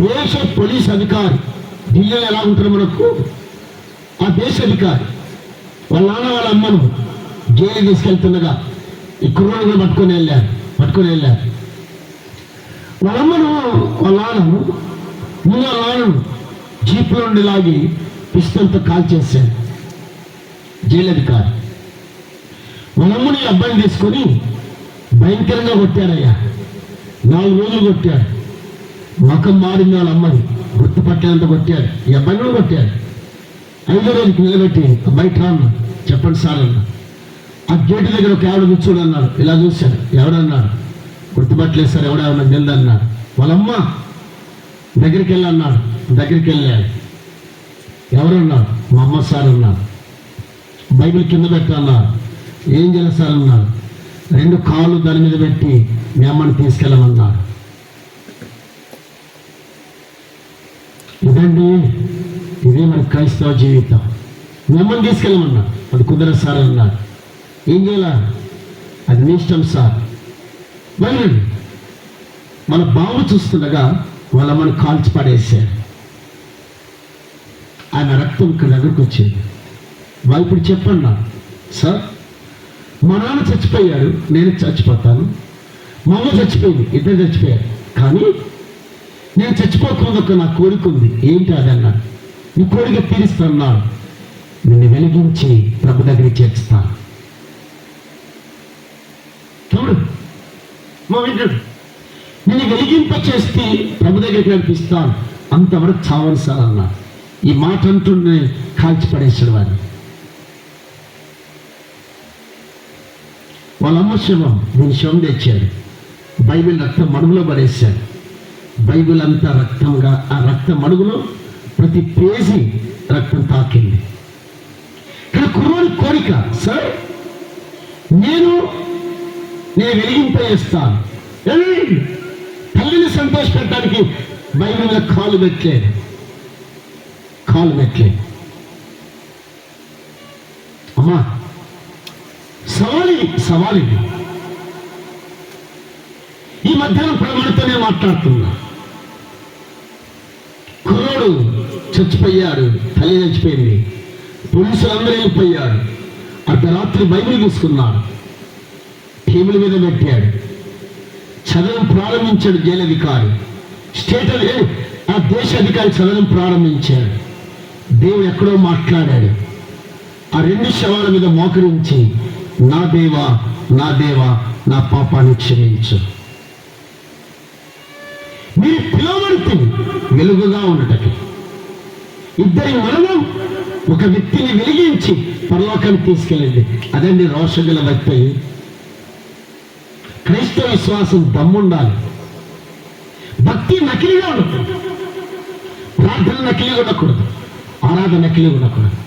దేశ పోలీస్ అధికారి. ఢిల్లీలో ఎలా ఉంటారు మనకు, ఆ దేశ అధికారి వాళ్ళ నాన్న వాళ్ళ అమ్మను జైలు తీసుకెళ్తుండగా ఈ కుర్రోడు కూడా పట్టుకొని వెళ్ళారు. వాళ్ళ అమ్మను వాళ్ళ నాన్నను జీప్లో నుండి లాగి పిస్టల్తో కాల్ చేశాడు జైలు అధికారి. వాళ్ళ అమ్మని అబ్బాయిని తీసుకొని భయంకరంగా కొట్టాడయ్యా. 4 రోజులు కొట్టాడు. ముఖం మారింది వాళ్ళ అమ్మని, గుర్తుపట్టేంత కొట్టాడు. ఈ అబ్బాయిని కూడా కొట్టాడు. 5వ రోజుకి నిలబెట్టి బయట రాను, చెప్పండి సార్ అన్న. ఆ గేటు దగ్గర ఒక ఆవిడ కూర్చోడు అన్నాడు. ఇలా చూశాడు, ఎవడన్నాడు, గుర్తుపట్టలేదు సార్, ఎవడేమన్నా నిలదన్నాడు. వాళ్ళమ్మ దగ్గరికి వెళ్ళన్నాడు. దగ్గరికి వెళ్ళాడు. ఎవరన్నాడు, మా అమ్మ సార్ అన్నాడు. బైబిల్ కింద పెట్టన్నాడు. ఏం చేయాలి సార్ అన్నాడు. 2 కాళ్ళు దాని మీద పెట్టి మీ అమ్మని తీసుకెళ్ళమన్నాడు. ఇదే మన క్రైస్తవ జీవితం. మీ అమ్మని తీసుకెళ్ళమన్నాడు. అది కుదరదు సార్ అన్నాడు. ఏం చేయాల, అది మీ ఇష్టం సార్. మరి మన బాబు చూస్తుండగా వాళ్ళ అమ్మని కాల్చి పడేసాడు. ఆయన రక్తం ఇక్కడ దగ్గరకు వచ్చింది. వాళ్ళు ఇప్పుడు చెప్పన్నా సార్, మా నాన్న చచ్చిపోయాడు, నేను చచ్చిపోతాను, మా అమ్మ చచ్చిపోయింది, ఇద్దరు చచ్చిపోయారు, కానీ నేను చచ్చిపోకుండా ఒక నా కోరిక ఉంది. ఏంటి అది అన్నాడు. నీ కోరిక తీరుస్తున్నాడు, నిన్ను వెలిగించి ప్రభు దగ్గరికి చేర్చుతాను. చూడు మా వింటాడు, నిన్ను వెలిగింప చేస్తే ప్రభు దగ్గరికి నడిపిస్తాను, అంతవరకు చావని సార్ అన్నాడు. ఈ మాట అంటుండే కాల్చి పడేసాడు వాడిని. వాళ్ళ అమ్మ శవం, నేను శవం తెచ్చాడు. బైబిల్ రక్తం మడుగులో పడేశాడు. బైబిల్ అంతా రక్తంగా, ఆ రక్త మడుగులో ప్రతి పేజీ రక్తం తాకింది. ఇక్కడ కుర్రోడి కోరిక, సార్ నేను వెలిగింపజేస్తాను. తల్లిని సంతోషపెట్టడానికి బైబిల్ మీద కాలు పెట్టలేదు. అమ్మా, సవాలు ఇది. ఈ మధ్యాహ్నం ప్రమాణితోనే మాట్లాడుతున్నా. కుర్రోడు చచ్చిపోయాడు, తల్లి చచ్చిపోయింది, పోలీసులు అందరూ వెళ్ళిపోయాడు. అర్ధరాత్రి బైబిల్ తీసుకున్నాడు, టేబుల్ మీద పెట్టాడు, చదవడం ప్రారంభించాడు. జైలు అధికారి, ఆ దేశ అధికారి చదవడం ప్రారంభించాడు. దేవుడు ఎక్కడో మాట్లాడాడు. ఆ 2 శవాల మీద మోకరించి, నా దేవా నా పాపాన్ని క్షమించు. మీరు పిలువబడుతుంది వెలుగుగా ఉండటం. ఇద్దరి మరణం ఒక వ్యక్తిని వెలిగించి పరలోకానికి తీసుకెళ్ళింది. అదండి రోషగల వ్యక్తి. క్రైస్తవ విశ్వాసం దమ్ముండాలి. భక్తి నకిలీగా ఉండకూడదు, ప్రార్థన నకిలీగా ఉండకూడదు, ఆరాధన నకిలీగా ఉండకూడదు.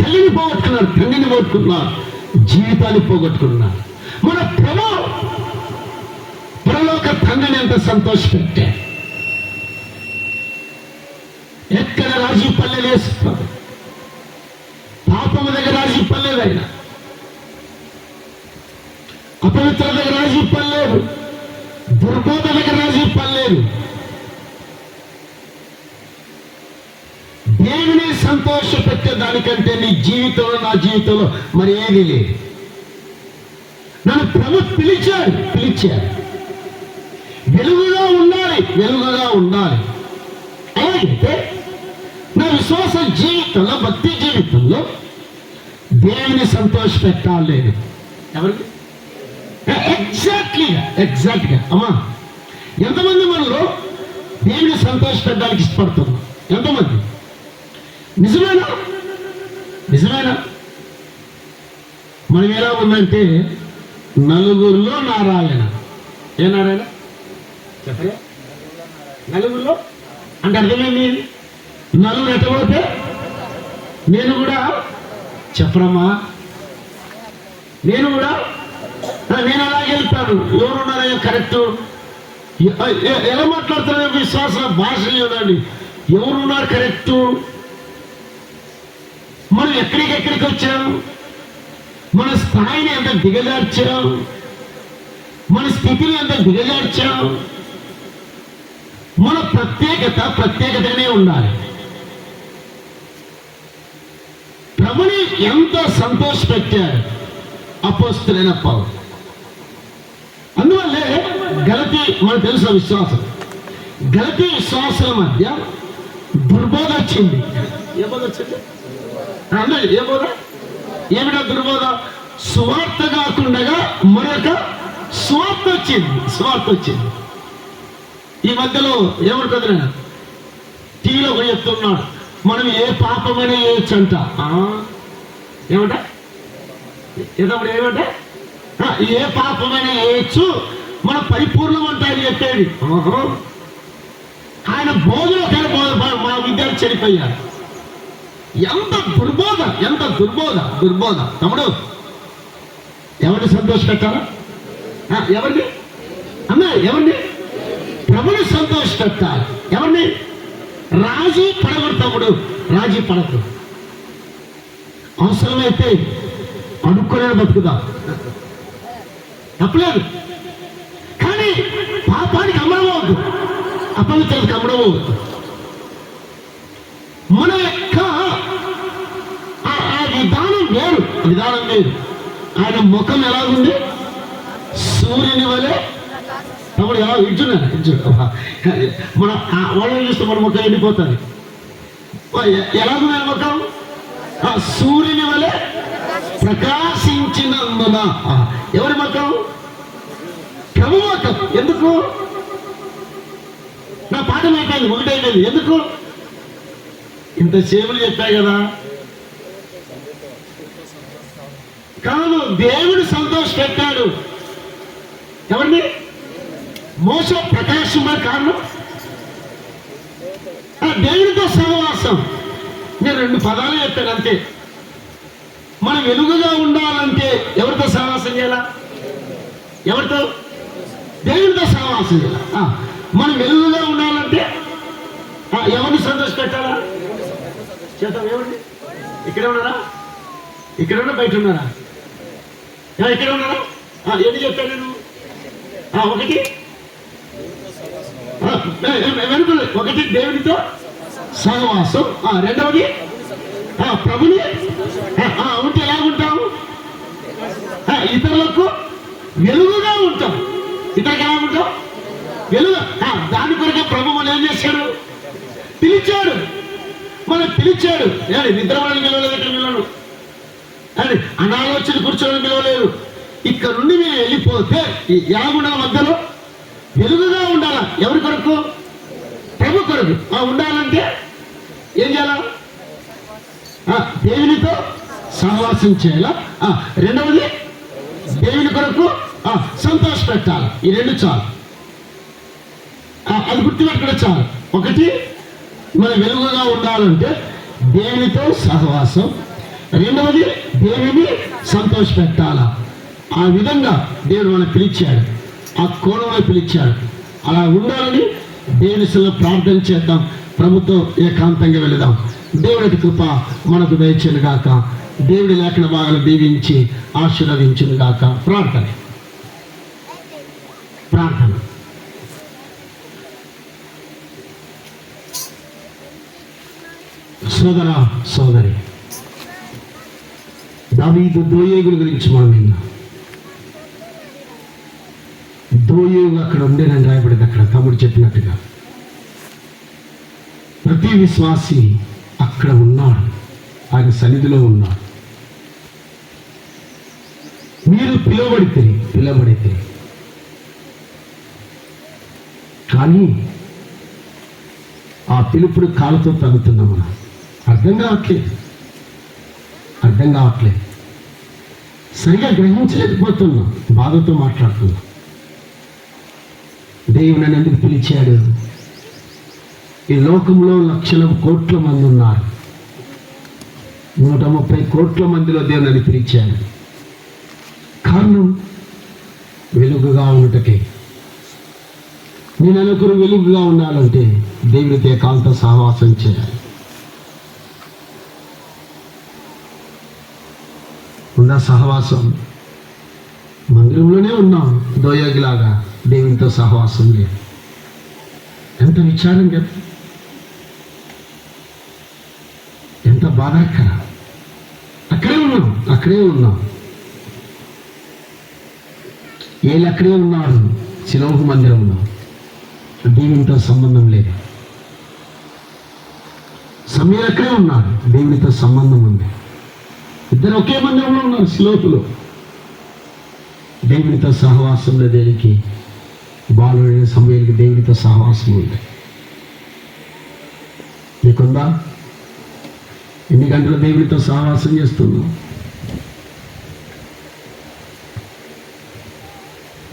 తల్లిని పోగొట్టుకున్నారు, తండ్రిని పోగొట్టుకున్నారు, జీవితాన్ని పోగొట్టుకున్నారు. మన పరలోక తండ్రిని ఎంత సంతోషపెట్టాడు. ఎక్కడ రాజీ పల్లెలు వేస్తున్నారు. పాపము దగ్గర రాజీ పల్లెలు, అయినా అపవిత్ర దగ్గర రాజీ పల్లెలు, దుర్బోధ దగ్గర రాజీ పల్లెలు. దేవుని సంతోషపెట్టే దానికంటే నీ జీవితంలో, నా జీవితంలో మరి ఏది లేదు. నన్ను ప్రభు పిలిచాడు. వెలుగుగా ఉండాలి. అలాగైతే నా విశ్వాస జీవితంలో, భక్తి జీవితంలో దేవుని సంతోషపెట్టాలి. ఎవరికి? ఎగ్జాక్ట్గా అమ్మా, ఎంతమంది మనలో దేవుని సంతోషపెట్టడానికి ఇష్టపడుతున్నాం? ఎంతమంది? నిజమేనా? మనం ఎలా ఉందంటే నలుగురిలో నారాయణ. ఏ నారాయణ చెప్పగా? నలుగురిలో అంటే అర్థమైంది. నలుగురు ఎట్టబోతే నేను కూడా చెప్పరమ్మా, నేను అలాగే వెళ్తాను. ఎవరున్నారో కరెక్ట్, ఎలా మాట్లాడుతున్నా విశ్వాస భాష చూడండి. ఎవరున్నారు కరెక్టు? మనం ఎక్కడికి వచ్చాం? మన స్థాయిని ఎంత దిగజార్చాం, మన స్థితిని ఎంత దిగజార్చాం. మన ప్రత్యేకతగానే ఉండాలి. ప్రభుని ఎంత సంతోషపెట్టాడు అపోస్తలుడైన పౌలు. అందువల్లే గలతీ, మనకు తెలుసు విశ్వాసం, గలతీ విశ్వాసాల మధ్య దుర్బోధ వచ్చింది. ఏ బోధ వచ్చింది? ఏ బోధ? ఏమిటో దుర్బోధ? సువార్త కాకుండా మరొక స్వార్థ వచ్చింది. ఈ మధ్యలో ఏమంటుంది? నేను టీవీలో పోయి చెప్తున్నాడు, మనం ఏ పాపమైనా చేయొచ్చంట. ఏమంట? ఏమంటే ఏ పాపమైనా చేయొచ్చు, మన పరిపూర్ణం అంటే ఆయన చెప్పేది. ఆయన బోధలో మా విద్యార్థి చనిపోయారు. ఎంత దుర్బోధ. తమ్ముడు, ఎవరిని సంతోషపెట్టారా? ఎవరిని అన్నా? ఎవరిని? ప్రభుని సంతోషపెట్టాలి. ఎవరిని? రాజీ పడకూడదు తమ్ముడు, రాజీ పడకు. అవసరమైతే అడుక్కునే బతుకుదాం, తప్పలేదు. కానీ పాపానికి అమ్మడవద్దు, అపవిత్రతకి అమ్మడవద్దు. మన యొక్క ఆ విధానం వేరు. ఆయన ముఖం ఎలా ఉంది? సూర్యుని వలె. తమ్ముడు ఎలా ఇచ్చున్నాను? మన వాళ్ళని చూస్తే మన ముఖం ఎండిపోతుంది. ఎలాగుంది ఆయన ముఖం? సూర్యుని వలె ప్రకాశించినందున. ఎవరి ముఖం? ప్రభు ముఖం. ఎందుకు? నా పాఠం అయిపోయింది, ఒకటైపోయింది. ఎందుకు? ఇంత సేవలు చెప్పాయి కదా. కాదు, దేవుడు సంతోషపెట్టాడు. ఎవరిని? మోస ప్రకాశం కారణం దేవుడితో సహవాసం. నేను 2 పదాలు చెప్పాను అంతే. మనం వెలుగుగా ఉండాలంటే ఎవరితో సహవాసం చేయాలా? ఎవరితో? దేవుడితో సహవాసం చేయాలి. మనం వెలుగుగా ఉండాలంటే ఎవరిని సంతోషపెట్టాలా? చేద్దాం. ఎవరిని? ఇక్కడే ఉన్నారా? ఇక్కడ ఉన్నా? బయట ఉన్నారా? ఇక్కడ ఉన్నారా? ఎన్ని చెప్పాను నేను? ఒకటి దేవునితో సహవాసం, రెండవది ప్రభుని ఉంటే ఎలా ఉంటాం? ఇతరులకు వెలుగుగా ఉంటాం. ఇతరులకు ఎలా ఉంటాం? వెలుగు. దాని కొరకే ప్రభు మనం ఏం చేశాడు? పిలిచాడు. మనం పిలిచాడు. నిద్రపోవడానికి పిలవలేదు, ఇక్కడ పిల్లలు అని అనాలోచన కూర్చోవడానికి పిలవలేదు. ఇక్కడ నుండి మీరు వెళ్ళిపోతే ఎలా ఉండాలి? మధ్యలో వెలుగుగా ఉండాలా. ఎవరి కొరకు? ప్రభు కొరకు. ఉండాలంటే ఏం చేయాలా? దేవునితో సహవాసం చేయాలా. రెండవది దేవుని కొరకు సంతోష పెట్టాలి. ఈ 2 చాలు. అది గుర్తుపెట్టుకుంటే చాలు. ఒకటి, మనం వెలుగుగా ఉండాలంటే దేవునితో సహవాసం. రెండవది, దేవుని సంతోష పెట్టాలా. ఆ విధంగా దేవుడు మనం పిలిచాడు, ఆ కోణంలో పిలిచాడు. అలా ఉండాలని దేవుని సన్నిధిలో ప్రార్థన చేద్దాం. ప్రభుతో ఏకాంతంగా వెళదాం. దేవుడి కృప మనకు దయచేను గాక. దేవుడి లేఖన భాగాలు దీవించి ఆశీర్వదించును గాక. ప్రార్థన. సోదర సోదరి, దావీదు దోయేగుల గురించి మనం విన్నాం. దోయేగు ఎమ్మనూయేవు అక్కడ ఉండేనని రాయబడింది. అక్కడ తమ్ముడు చెప్పినట్టుగా ప్రతి విశ్వాసి అక్కడ ఉన్నాడు, ఆయన సన్నిధిలో ఉన్నాడు. మీరు పిలువబడితే కానీ ఆ పిలుపుడు కాలుతో తగ్గుతున్నాం. మనం అర్థం కావట్లేదు, సరిగా గ్రహించలేకపోతున్నాం, బాధతో మాట్లాడుతున్నాం. దేవుడు నన్ను ఎందుకు పిలిచాడు? ఈ లోకంలో లక్షల కోట్ల మంది ఉన్నారు, 130 కోట్ల మందిలో దేవుడు నన్ను పిలిచాడు. కారణం వెలుగుగా ఉండటకే. నేను అనుకుని వెలుగుగా ఉండాలంటే దేవుడితో ఏకాంత సహవాసం చేయాలి. ఉందా సహవాసం? మందిరంలోనే ఉన్నాం, దోయగిలాగా దేవునితో సహవాసం లేదు. ఎంత విచారం కదా, ఎంత బాధాకర. అక్కడే ఉన్నాం. ఏళ్ళు అక్కడే ఉన్నాడు, శిలోహు మందిరంలో. దేవునితో సంబంధం లేదు. సమీర్ అక్కడే ఉన్నాడు, దేవునితో సంబంధం ఉంది. ఇద్దరు ఒకే మందిరంలో ఉన్నారు, శిలోహులో. దేవునితో సహవాసంలో దేనికి? బాలుడైన సమయానికి దేవునితో సహవాసం ఉంది. నీకుందా? ఎన్ని గంటలు దేవునితో సహవాసం చేస్తున్నావు?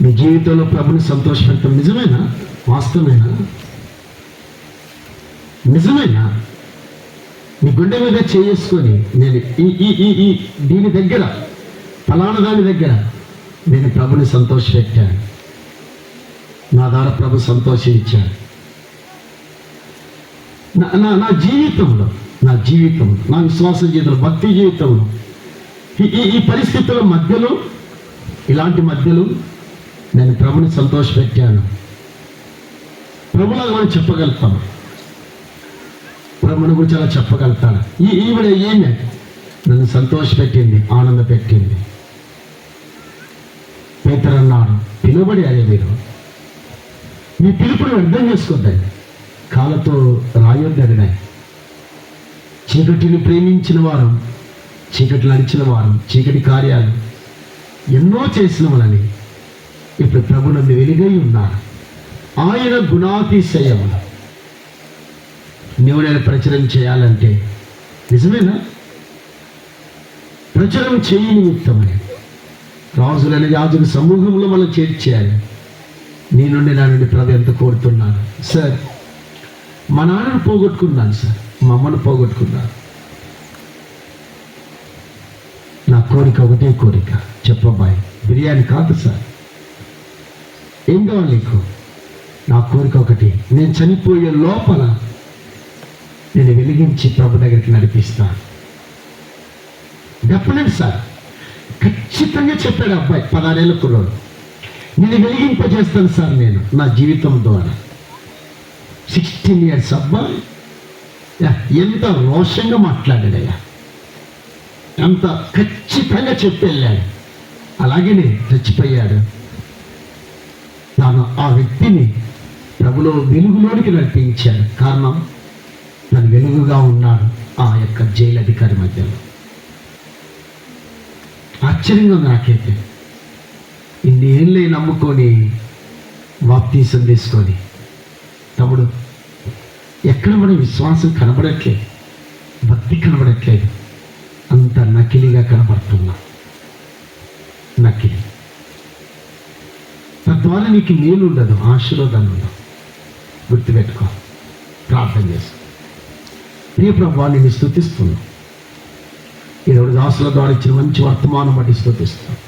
నీ జీవితంలో ప్రభుని సంతోషపెడతాం నిజమేనా? వాస్తవమేనా? నీ గుండె మీద చేసుకొని నేను ఈ దీని దగ్గర, ఫలానా దాని దగ్గర నేను ప్రభుని సంతోషపెట్టాను, నా ద్వారా ప్రభు సంతోషించాడు. నా జీవితంలో నా విశ్వాస జీవితంలో, భక్తి జీవితంలో ఈ పరిస్థితుల మధ్యలో, ఇలాంటి మధ్యలో నేను ప్రభుని సంతోషపెట్టాను. ప్రభులాగా మనం చెప్పగలుగుతాను, ప్రభుని గురించి అలా చెప్పగలుగుతాను. ఈవిడ ఏమే నన్ను సంతోషపెట్టింది, ఆనంద పెట్టింది. పేతురు అన్నాడు, పిలువబడి అదే మీరు మీ పిలుపుని అర్థం చేసుకోద్దండి, కాళ్ళతో రాయొద్దని. చీకటిని ప్రేమించిన వారు, చీకటిని అడిచిన వారు, చీకటి కార్యాలు ఎన్నో చేసిన వాళ్ళని ఇప్పుడు ప్రభు నందు వెలుగై ఉన్నారు. ఆయన గుణాతిశయములు నువ్వు నేను ప్రచురం చేయాలంటే నిజమేనా? ప్రచురం చేయి నిమిత్తమని రాజులని యాజకుల సమూహంలో మనం చేర్చేయాలి. నీ నుండి నా నుండి ప్రభు ఎంత కోరుతున్నాను. సార్, మా నాన్నను పోగొట్టుకున్నాను సార్, మా అమ్మను పోగొట్టుకున్నాను. నా కోరిక ఒకటే కోరిక, చెప్పబ్బాయి, బిర్యానీ కాదు సార్, ఏం కావాలి నీకు? నా కోరిక ఒకటి, నేను చనిపోయే లోపల నేను వెలిగించి ప్రభు దగ్గరికి నడిపిస్తాను. డెఫినెట్ సార్, ఖచ్చితంగా చెప్పాడు అబ్బాయి, 16 ఏళ్ళ కుర్రోడు. నేను వెలిగింపజేస్తాను సార్ నేను నా జీవితం ద్వారా. 16 years అబ్బాయి ఎంత రోషంగా మాట్లాడాడయ్యా, ఎంత ఖచ్చితంగా చెప్పి వెళ్ళాడు. అలాగనే చచ్చిపోయాడు. తాను ఆ వ్యక్తిని ప్రభులో వెలుగులోనికి నడిపించాడు. కారణం, తను వెలుగుగా ఉన్నాడు ఆ యొక్క జైలు అధికారి మధ్యలో. ఆశ్చర్యంగా ఉంది నాకైతే. ఇన్ని ఏళ్ళే నమ్ముకొని బాప్తీసం తీసుకొని, తమ్ముడు ఎక్కడ మన విశ్వాసం కనబడట్లేదు, భక్తి కనబడట్లేదు, అంత నకిలీగా కనబడుతున్నా. నకిలీ. తద్వారా నీకు మేలు ఉండదు, ఆశీర్వాదాలు ఉండదు. గుర్తుపెట్టుకో, ప్రార్థన చేసు. ప్రియ ప్రభువా, నేను స్తుతిస్తున్నాను. ఈరోజు దాసుల ద్వారా ఇచ్చిన మంచి వర్తమానం బట్టి స్తుతిస్తున్నాను.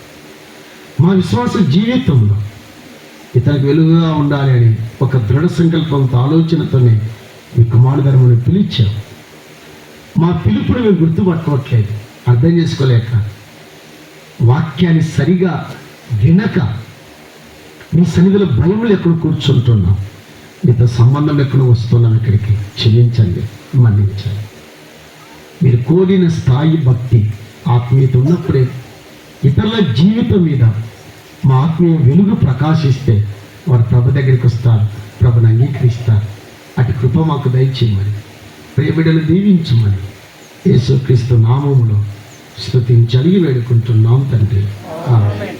మా విశ్వాస జీవితంలో ఇతనికి వెలుగుగా ఉండాలి అని ఒక దృఢ సంకల్పంతో, ఆలోచనతోనే మీ కుమారుధర్మను పిలిచాం. మా పిలుపుని మేము గుర్తుపట్టుకోవట్లేదు, అర్థం చేసుకోలేక, వాక్యాన్ని సరిగా వినక, మీ సన్నిధిలో భయం లేకుండా కూర్చుంటున్నాం. మీతో సంబంధం లేకుండా వస్తున్నాం ఇక్కడికి. క్షమించండి, మన్నించండి. మీరు కోరిన స్థాయి భక్తి, ఆత్మీయత ఉన్నప్పుడే ఇతరుల జీవితం మీద మా ఆత్మీయ వెలుగు ప్రకాశిస్తే వారు ప్రభు దగ్గరికి వస్తారు, ప్రభుని అంగీకరిస్తారు. అటు కృప మాకు దయచేయమని, ప్రియ బిడ్డలు దీవించమని యేసుక్రీస్తు నామములో స్తుతించి అడిగి వేడుకుంటున్నాం తండ్రి. ఆమేన్.